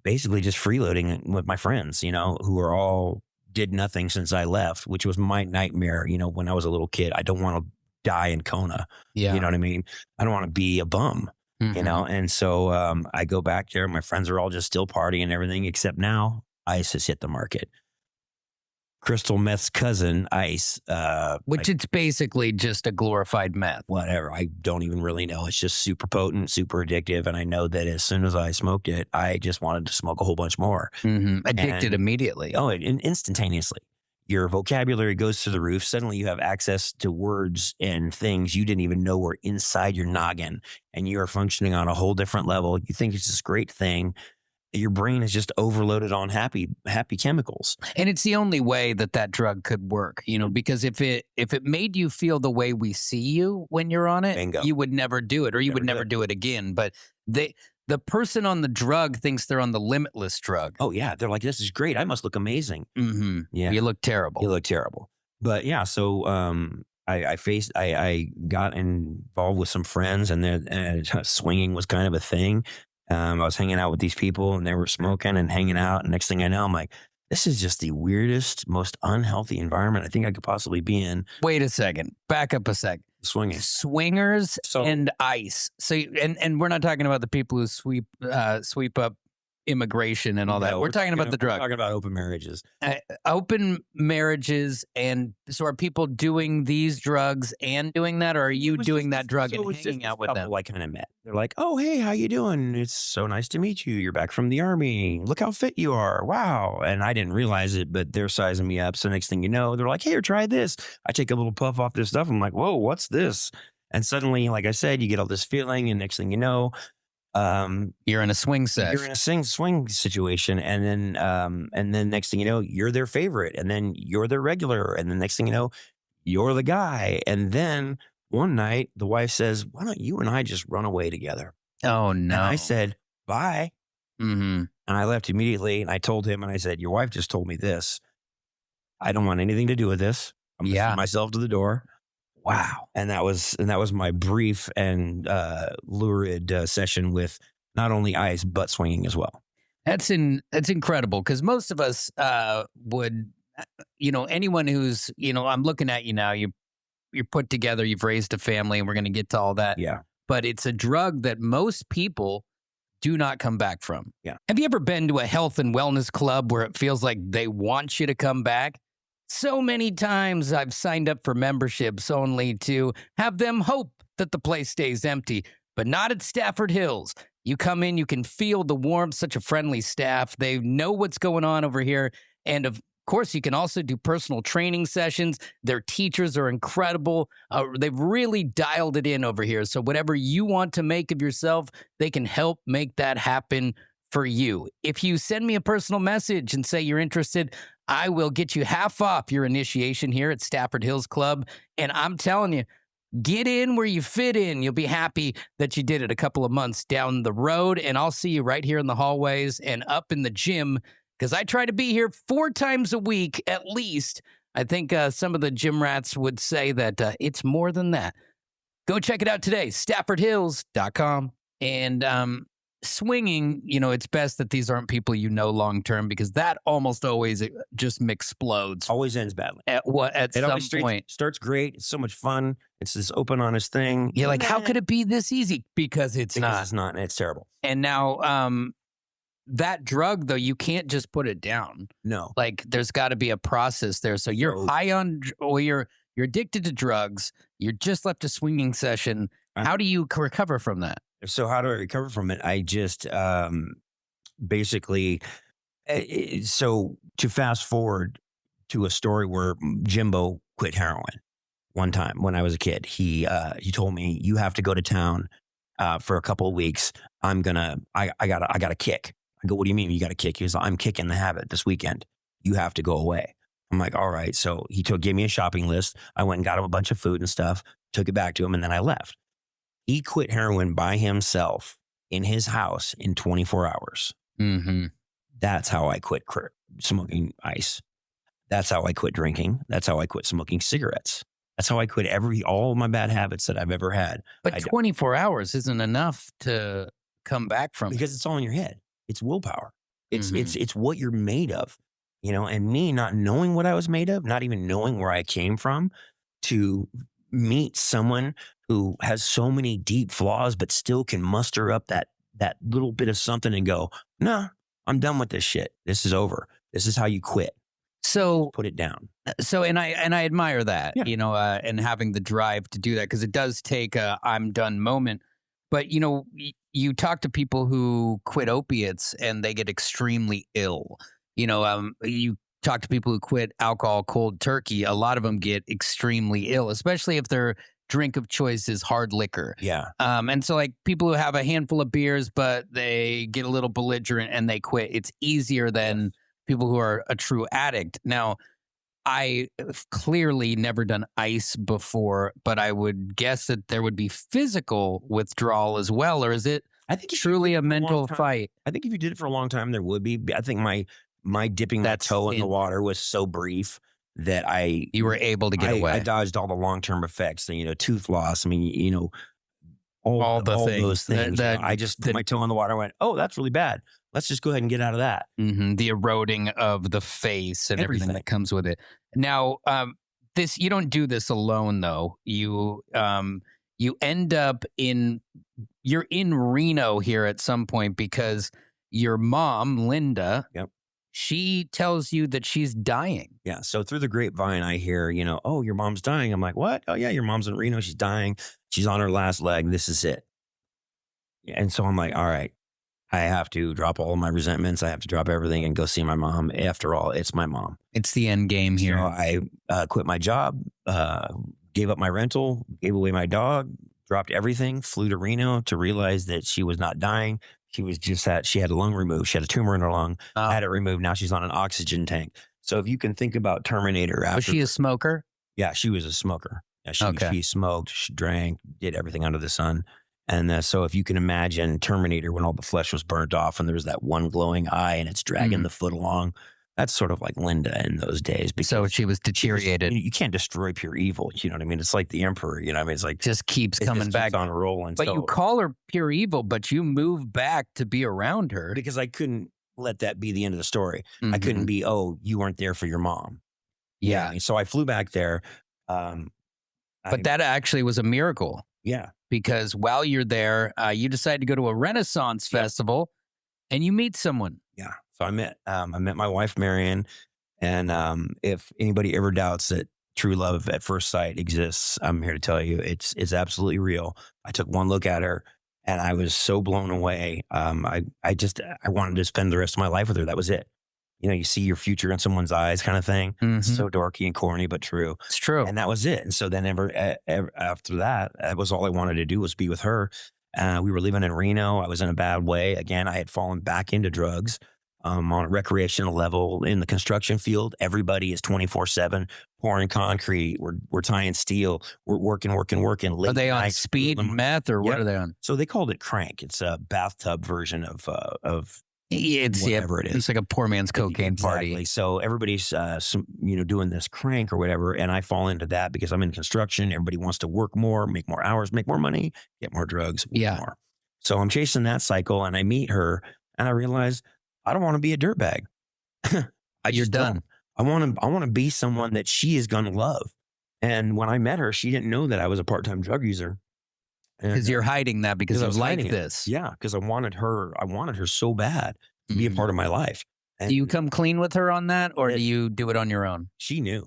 basically just freeloading with my friends, who are all did nothing since I left, which was my nightmare, when I was a little kid. I don't want to die in Kona. Yeah. You know what I mean? I don't want to be a bum, and so I go back there. My friends are all just still partying and everything, except now ice has hit the market. Crystal meth's cousin, ice. Which it's basically just a glorified meth. Whatever. I don't even really know. It's just super potent, super addictive. And I know that as soon as I smoked it, I just wanted to smoke a whole bunch more. Addicted immediately. Oh, instantaneously. Your vocabulary goes to the roof. Suddenly you have access to words and things you didn't even know were inside your noggin. And you are functioning on a whole different level. You think it's this great thing. Your brain is just overloaded on happy chemicals. And it's the only way that drug could work, because if it made you feel the way we see you when you're on it, Bingo. You would never do it, or you would never do it again. But the person on the drug thinks they're on the limitless drug. Oh yeah. They're like, this is great. I must look amazing. Mm-hmm. Yeah. You look terrible. But yeah, so I got involved with some friends and swinging was kind of a thing. I was hanging out with these people and they were smoking and hanging out. And next thing I know, I'm like, this is just the weirdest, most unhealthy environment I think I could possibly be in. Wait a second. Back up a sec. Swinging. Swingers and ice. So, and we're not talking about the people who sweep up immigration and all that. We're talking about the drug. We're talking about open marriages. Open marriages. And so are people doing these drugs and doing that? Or are you doing that drug and hanging out with them? I kind of met. They're like, oh, hey, how you doing? It's so nice to meet you. You're back from the Army. Look how fit you are. Wow. And I didn't realize it, but they're sizing me up. So next thing you know, they're like, here, try this. I take a little puff off this stuff. I'm like, whoa, what's this? And suddenly, like I said, you get all this feeling. And next thing you know, you're in a swing set. You're in a swing situation, and then next thing you know, you're their favorite, and then you're their regular, and then next thing you know, you're the guy. And then one night, the wife says, "Why don't you and I just run away together?" Oh no! And I said, "Bye," and I left immediately. And I told him, and I said, "Your wife just told me this. I don't want anything to do with this. I'm going to see myself to the door." Wow. And that was my brief and lurid session with not only ice, but swinging as well. That's incredible because most of us would, anyone who's, I'm looking at you now, you're put together, you've raised a family, and we're going to get to all that. Yeah. But it's a drug that most people do not come back from. Yeah. Have you ever been to a health and wellness club where it feels like they want you to come back? So many times I've signed up for memberships only to have them hope that the place stays empty, but not at Stafford Hills. You come in, you can feel the warmth, such a friendly staff. They know what's going on over here. And of course, you can also do personal training sessions. Their teachers are incredible. They've really dialed it in over here. So whatever you want to make of yourself, they can help make that happen for you. If you send me a personal message and say you're interested, I will get you half off your initiation here at Stafford Hills Club. And I'm telling you, Get in where you fit in. You'll be happy that you did it a couple of months down the road. And I'll see you right here in the hallways and up in the gym because I try to be here 4 times a week at least. I think some of the gym rats would say that it's more than that. Go check it out today, StaffordHills.com. And swinging, it's best that these aren't people long term because that almost always just explodes. Always ends badly. At some point. Starts great. It's so much fun. It's this open, honest thing. You're like, how could it be this easy? Because it's not. It's not, and it's terrible. And now that drug, though, you can't just put it down. No. Like, there's got to be a process there. So you're high on, or you're addicted to drugs. You're just left a swinging session. How do you recover from that? So how do I recover from it? I just basically, so to fast forward to a story where Jimbo quit heroin one time when I was a kid. He told me, you have to go to town for a couple of weeks. I got a kick. I go, what do you mean you got a kick? He goes, I'm kicking the habit this weekend. You have to go away. I'm like, all right. So he gave me a shopping list. I went and got him a bunch of food and stuff, took it back to him, and then I left. He quit heroin by himself in his house in 24 hours. Mm-hmm. That's how I quit smoking ice. That's how I quit drinking. That's how I quit smoking cigarettes. That's how I quit all of my bad habits that I've ever had. But 24 hours isn't enough to come back from. Because it's all in your head. It's willpower. It's what you're made of. And me not knowing what I was made of, not even knowing where I came from, to meet someone who has so many deep flaws, but still can muster up that little bit of something and go, no, I'm done with this shit. This is over. This is how you quit. So put it down. So, and I admire that, Yeah. And having the drive to do that, because it does take a I'm done moment. But, you talk to people who quit opiates and they get extremely ill. You talk to people who quit alcohol cold turkey. A lot of them get extremely ill, especially if their drink of choice is hard liquor. Yeah. And so, like, people who have a handful of beers, but they get a little belligerent and they quit, it's easier than people who are a true addict. Now, I have clearly never done ice before, but I would guess that there would be physical withdrawal as well. Or is it truly a mental fight? I think if you did it for a long time, there would be. I think my dipping that toe in the water was so brief that you were able to get away. I dodged all the long-term effects, tooth loss. I mean, all those things. I just put my toe in the water and went, oh, that's really bad. Let's just go ahead and get out of that. Mm-hmm. The eroding of the face and everything that comes with it. Now, you don't do this alone, though. You end up you're in Reno here at some point because your mom, Linda, she tells you that she's dying. Yeah. So through the grapevine, I hear, oh, your mom's dying. I'm like, what? Oh, yeah, your mom's in Reno. She's dying. She's on her last leg. This is it. And so I'm like, all right, I have to drop all of my resentments. I have to drop everything and go see my mom. After all, it's my mom. It's the end game here. So I quit my job, gave up my rental, gave away my dog, dropped everything, flew to Reno to realize that she was not dying. She was just she had a lung removed. She had a tumor in her lung. Had it removed. Now she's on an oxygen tank. So if you can think about Terminator. Was she a smoker? Yeah, she was a smoker. Yeah, she smoked, she drank, did everything under the sun. And so if you can imagine Terminator when all the flesh was burnt off and there was that one glowing eye and it's dragging the foot along, that's sort of like Linda in those days. So she was deteriorated. You can't destroy pure evil. You know what I mean? It's like the Emperor. You know what I mean? It's like just keeps coming back on a roll. And but you call her pure evil, but you move back to be around her because I couldn't let that be the end of the story. I couldn't be, oh, you weren't there for your mom. Yeah. You know what I mean? So I flew back there. But that actually was a miracle. Yeah. Because while you're there, you decide to go to a Renaissance festival and you meet someone. Yeah. So I met my wife, Marion. And if anybody ever doubts that true love at first sight exists, I'm here to tell you it's absolutely real. I took one look at her and I was so blown away. I wanted to spend the rest of my life with her. That was it. You see your future in someone's eyes kind of thing. It's so dorky and corny, but true. It's true. And that was it. And so then after that was all I wanted to do was be with her. We were living in Reno. I was in a bad way. Again, I had fallen back into drugs on a recreational level in the construction field. Everybody is 24/7 pouring concrete. We're tying steel. We're working. Are Late they on nights, speed, meth, or what Yep. are they on? So they called it crank. It's a bathtub version of It's whatever it is. It's like a poor man's cocaine Exactly. party. So everybody's doing this crank or whatever, and I fall into that because I'm in construction. Everybody wants to work more, make more hours, make more money, get more drugs, work more. So I'm chasing that cycle, and I meet her, and I realize I don't want to be a dirtbag. You're done. I want to be someone that she is going to love. And when I met her, she didn't know that I was a part-time drug user. Because you're hiding that because you like this. Yeah, because I wanted her so bad to be a part of my life. And do you come clean with her on that, or do you do it on your own? She knew.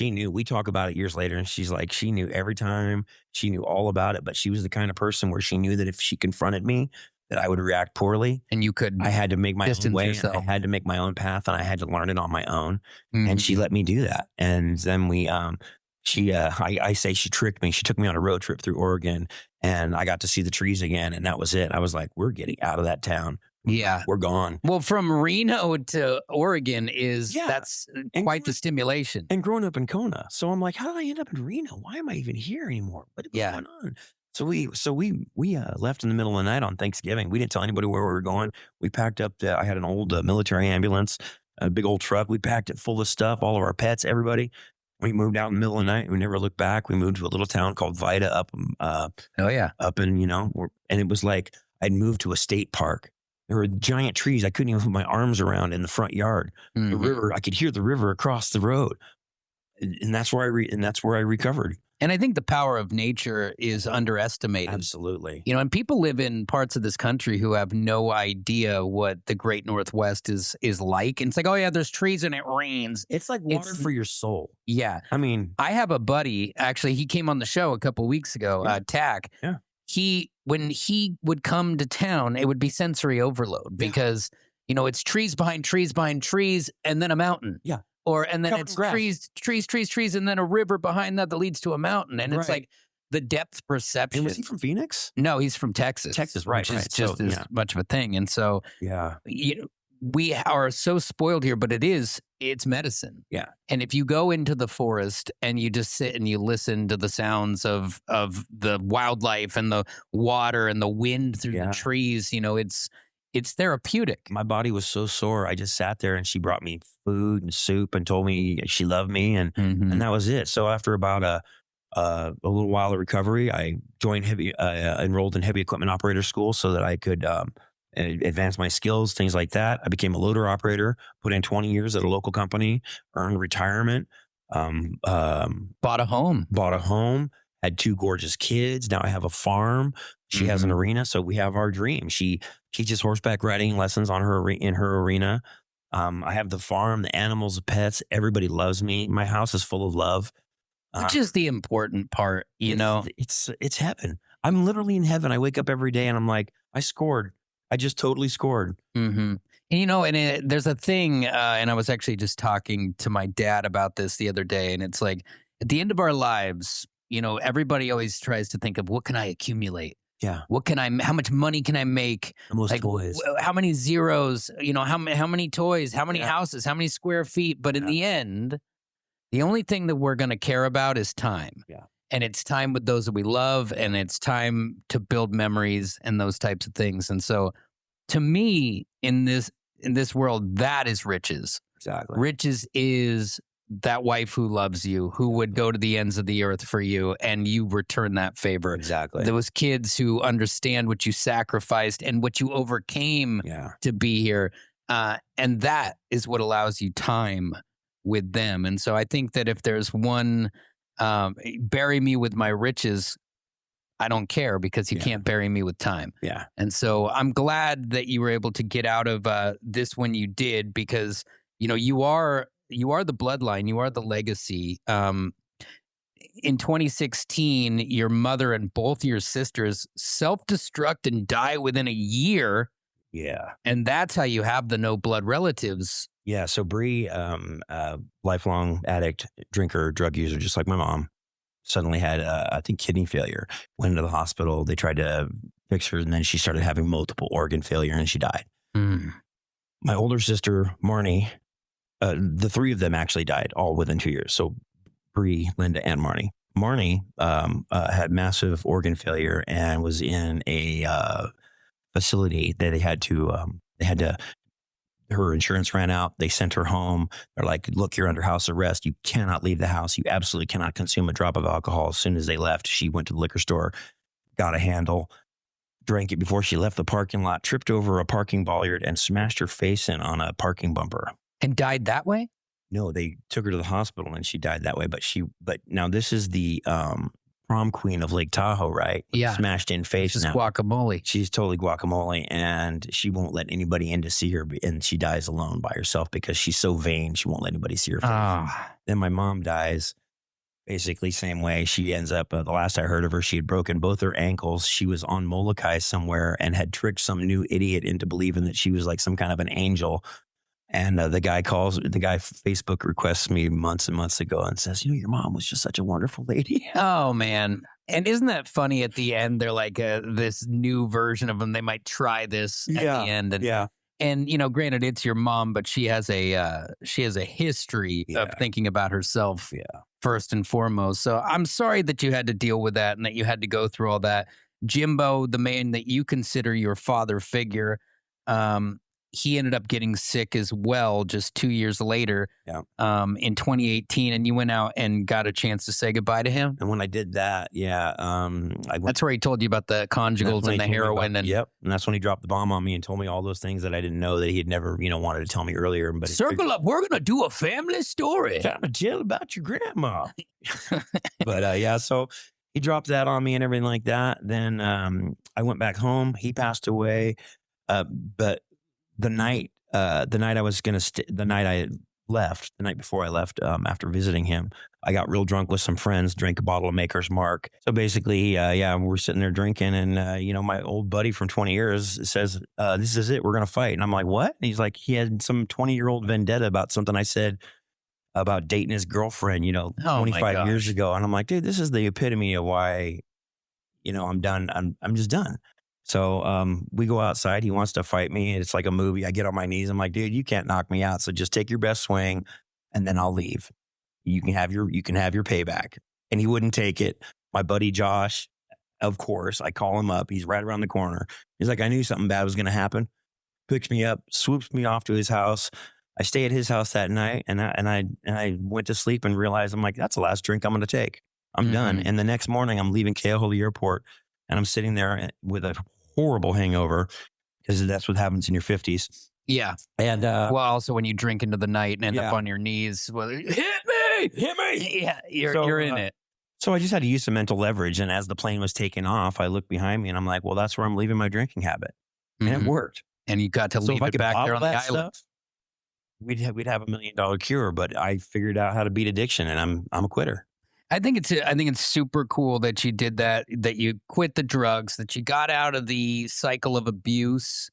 We talk about it years later, and she's like, she knew every time. She knew all about it, but she was the kind of person where she knew that if she confronted me, that I would react poorly. And you could I had to make my own way. yourself. I had to make my own path, and I had to learn it on my own. And she let me do that. And then I say she tricked me. She took me on a road trip through Oregon, and I got to see the trees again. And that was it. I was like, we're getting out of that town. Yeah. We're gone. Well, from Reno to Oregon that's quite the stimulation. And growing up in Kona. So I'm like, how did I end up in Reno? Why am I even here anymore? What's going on? So we left in the middle of the night on Thanksgiving. We didn't tell anybody where we were going. We packed up. I had an old military ambulance, a big old truck. We packed it full of stuff, all of our pets, everybody. We moved out in the middle of the night. We never looked back. We moved to a little town called Vida up in, and it was like I'd moved to a state park. There were giant trees I couldn't even put my arms around in the front yard. The river, I could hear the river across the road. And that's where I recovered. And I think the power of nature is underestimated. Absolutely. And people live in parts of this country who have no idea what the Great Northwest is like. And it's like, oh yeah, there's trees and it rains. It's like water for your soul. Yeah. I mean, I have a buddy, actually, he came on the show a couple weeks ago, Tack. Yeah. When he would come to town, it would be sensory overload because, it's trees behind trees behind trees and then a mountain. Yeah. And then it's trees, and then a river behind that leads to a mountain. And it's like the depth perception. And was he from Phoenix? No, he's from Texas. Texas, right. Which is just as much of a thing. And so we are so spoiled here, but it's medicine. Yeah. And if you go into the forest and you just sit and you listen to the sounds of the wildlife and the water and the wind through the trees, it's therapeutic. My body was so sore. I just sat there and she brought me food and soup and told me she loved me. And that was it. So after about a little while of recovery, I enrolled in heavy equipment operator school so that I could advance my skills, things like that. I became a loader operator, put in 20 years at a local company, earned retirement, bought a home, had 2 gorgeous kids. Now I have a farm. She has an arena. So we have our dream. She teaches horseback riding lessons in her arena. I have the farm, the animals, the pets. Everybody loves me. My house is full of love. Which is the important part, It's heaven. I'm literally in heaven. I wake up every day and I'm like, I scored. I just totally scored. And there's a thing, and I was actually just talking to my dad about this the other day, and it's like, at the end of our lives, everybody always tries to think of what can I accumulate? Yeah. How much money can I make? The most toys. How many zeros? How many toys? How many houses? How many square feet? But in the end, the only thing that we're going to care about is time. Yeah. And it's time with those that we love, and it's time to build memories and those types of things. And so, to me, in this world, that is riches. Exactly. Riches is that wife who loves you, who would go to the ends of the earth for you, and you return that favor. Exactly. Those kids who understand what you sacrificed and what you overcame to be here. And that is what allows you time with them. And so I think that if there's one, bury me with my riches, I don't care, because you can't bury me with time. Yeah. And so I'm glad that you were able to get out of this when you did, because, you are the bloodline, you are the legacy. In 2016, your mother and both your sisters self-destruct and die within a year. Yeah. And that's how you have the no blood relatives. Yeah. So Bree, lifelong addict, drinker, drug user, just like my mom, suddenly had, I think, kidney failure, went into the hospital. They tried to fix her, and then she started having multiple organ failure, and she died. My older sister, Marnie, the 3 of them actually died all within 2 years. So pre Linda and Marnie. Marnie had massive organ failure and was in a facility that they had to her insurance ran out. They sent her home. They're like, look, you're under house arrest. You cannot leave the house. You absolutely cannot consume a drop of alcohol. As soon as they left, she went to the liquor store, got a handle, drank it before she left the parking lot, tripped over a parking bollard, and smashed her face in on a parking bumper. And died that way? No, they took her to the hospital and she died that way. But now this is the prom queen of Lake Tahoe, right? Yeah. Smashed in face. She's now. guacamole. She's totally guacamole, and she won't let anybody in to see her. And she dies alone by herself because she's so vain. She won't let anybody see her face. Then my mom dies. Basically, same way. She ends up, the last I heard of her, she had broken both her ankles. She was on Molokai somewhere and had tricked some new idiot into believing that she was like some kind of an angel. And the guy Facebook requests me months and months ago and says, your mom was just such a wonderful lady. Oh, man. And isn't that funny at the end? They're like this new version of them. They might try this at the end. And, and granted, it's your mom, but she has a history of thinking about herself first and foremost. So I'm sorry that you had to deal with that and that you had to go through all that. Jimbo, the man that you consider your father figure, he ended up getting sick as well just 2 years later in 2018. And you went out and got a chance to say goodbye to him. And when I did that, that's where he told you about the conjugals and the heroin. And that's when he dropped the bomb on me and told me all those things that I didn't know that he had never, wanted to tell me earlier. But circle up, we're going to do a family story. Kind of tell about your grandma. But so he dropped that on me and everything like that. Then I went back home. He passed away. But the night I was going to the night I left, the night before I left, after visiting him, I got real drunk with some friends, drank a bottle of Maker's Mark. So basically, we're sitting there drinking, and my old buddy from 20 years says, "This is it. We're gonna fight." And I'm like, "What?" And he's like, he had some 20-year-old vendetta about something I said about dating his girlfriend, 25 years ago. And I'm like, dude, this is the epitome of why, I'm done. I'm just done. So we go outside. He wants to fight me. It's like a movie. I get on my knees. I'm like, dude, you can't knock me out. So just take your best swing, and then I'll leave. You can have your payback. And he wouldn't take it. My buddy Josh, of course, I call him up. He's right around the corner. He's like, I knew something bad was going to happen. Picks me up, swoops me off to his house. I stay at his house that night, and I went to sleep and realized, I'm like, that's the last drink I'm going to take. I'm done. And the next morning, I'm leaving Keohole Airport, and I'm sitting there with a horrible hangover, because that's what happens in your 50s. Yeah. And also when you drink into the night and end up on your knees, hit me. Yeah, you're in it. So I just had to use some mental leverage. And as the plane was taking off, I looked behind me and I'm like, well, that's where I'm leaving my drinking habit. And it worked. And you got to leave it back there on the island. Stuff, we'd have $1 million cure, but I figured out how to beat addiction, and I'm a quitter. I think it's super cool that you did that you quit the drugs, that you got out of the cycle of abuse,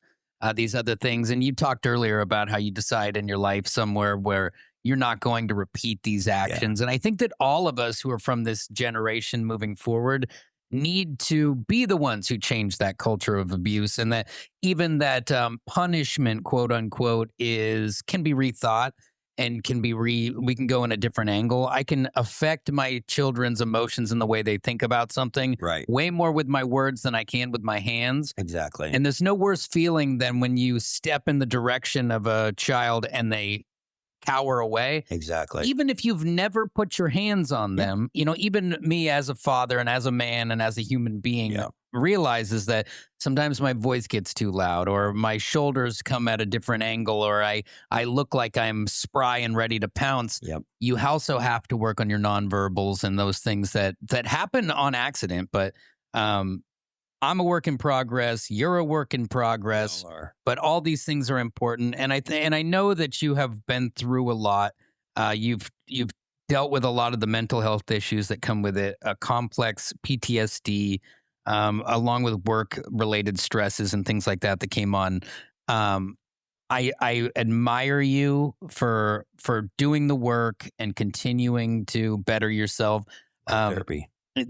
these other things. And you talked earlier about how you decide in your life somewhere where you're not going to repeat these actions. And I think that all of us who are from this generation moving forward need to be the ones who change that culture of abuse, and that even that punishment, quote unquote, can be rethought. And we can go in a different angle. I can affect my children's emotions and the way they think about something way more with my words than I can with my hands. Exactly. And there's no worse feeling than when you step in the direction of a child and they cower away. Exactly. Even if you've never put your hands on them, even me as a father and as a man and as a human being realizes that sometimes my voice gets too loud, or my shoulders come at a different angle, or I look like I'm spry and ready to pounce. You also have to work on your nonverbals and those things that happen on accident. But I'm a work in progress. You're a work in progress. But all these things are important. And I know that you have been through a lot. You've dealt with a lot of the mental health issues that come with it, a complex PTSD, along with work-related stresses and things like that came on. I admire you for doing the work and continuing to better yourself.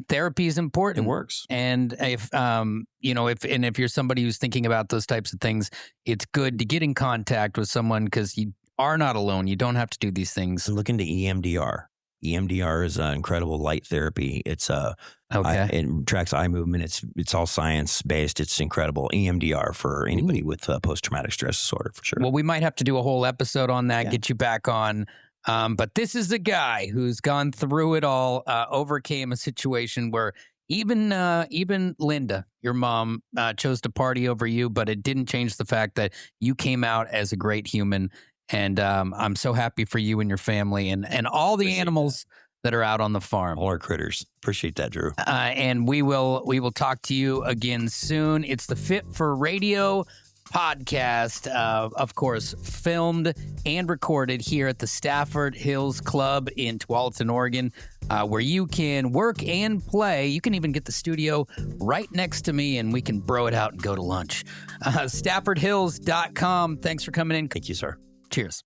Therapy is important. It works. And if you're somebody who's thinking about those types of things, it's good to get in contact with someone, because you are not alone. You don't have to do these things. Look into EMDR. EMDR is incredible light therapy. It's Okay. it tracks eye movement. It's all science based. It's incredible. EMDR for anybody with post traumatic stress disorder for sure. Well, we might have to do a whole episode on that, Yeah. get you back on. But this is a guy who's gone through it all, overcame a situation where even Linda, your mom, chose to party over you, but it didn't change the fact that you came out as a great human. And I'm so happy for you and your family and all the Appreciate animals that are out on the farm. All our critters. Appreciate that, Drew. And we will talk to you again soon. It's the Fit for Radio podcast, of course, filmed and recorded here at the Stafford Hills Club in Tualatin, Oregon, where you can work and play. You can even get the studio right next to me, and we can bro it out and go to lunch. StaffordHills.com. Thanks for coming in. Thank you, sir. Cheers.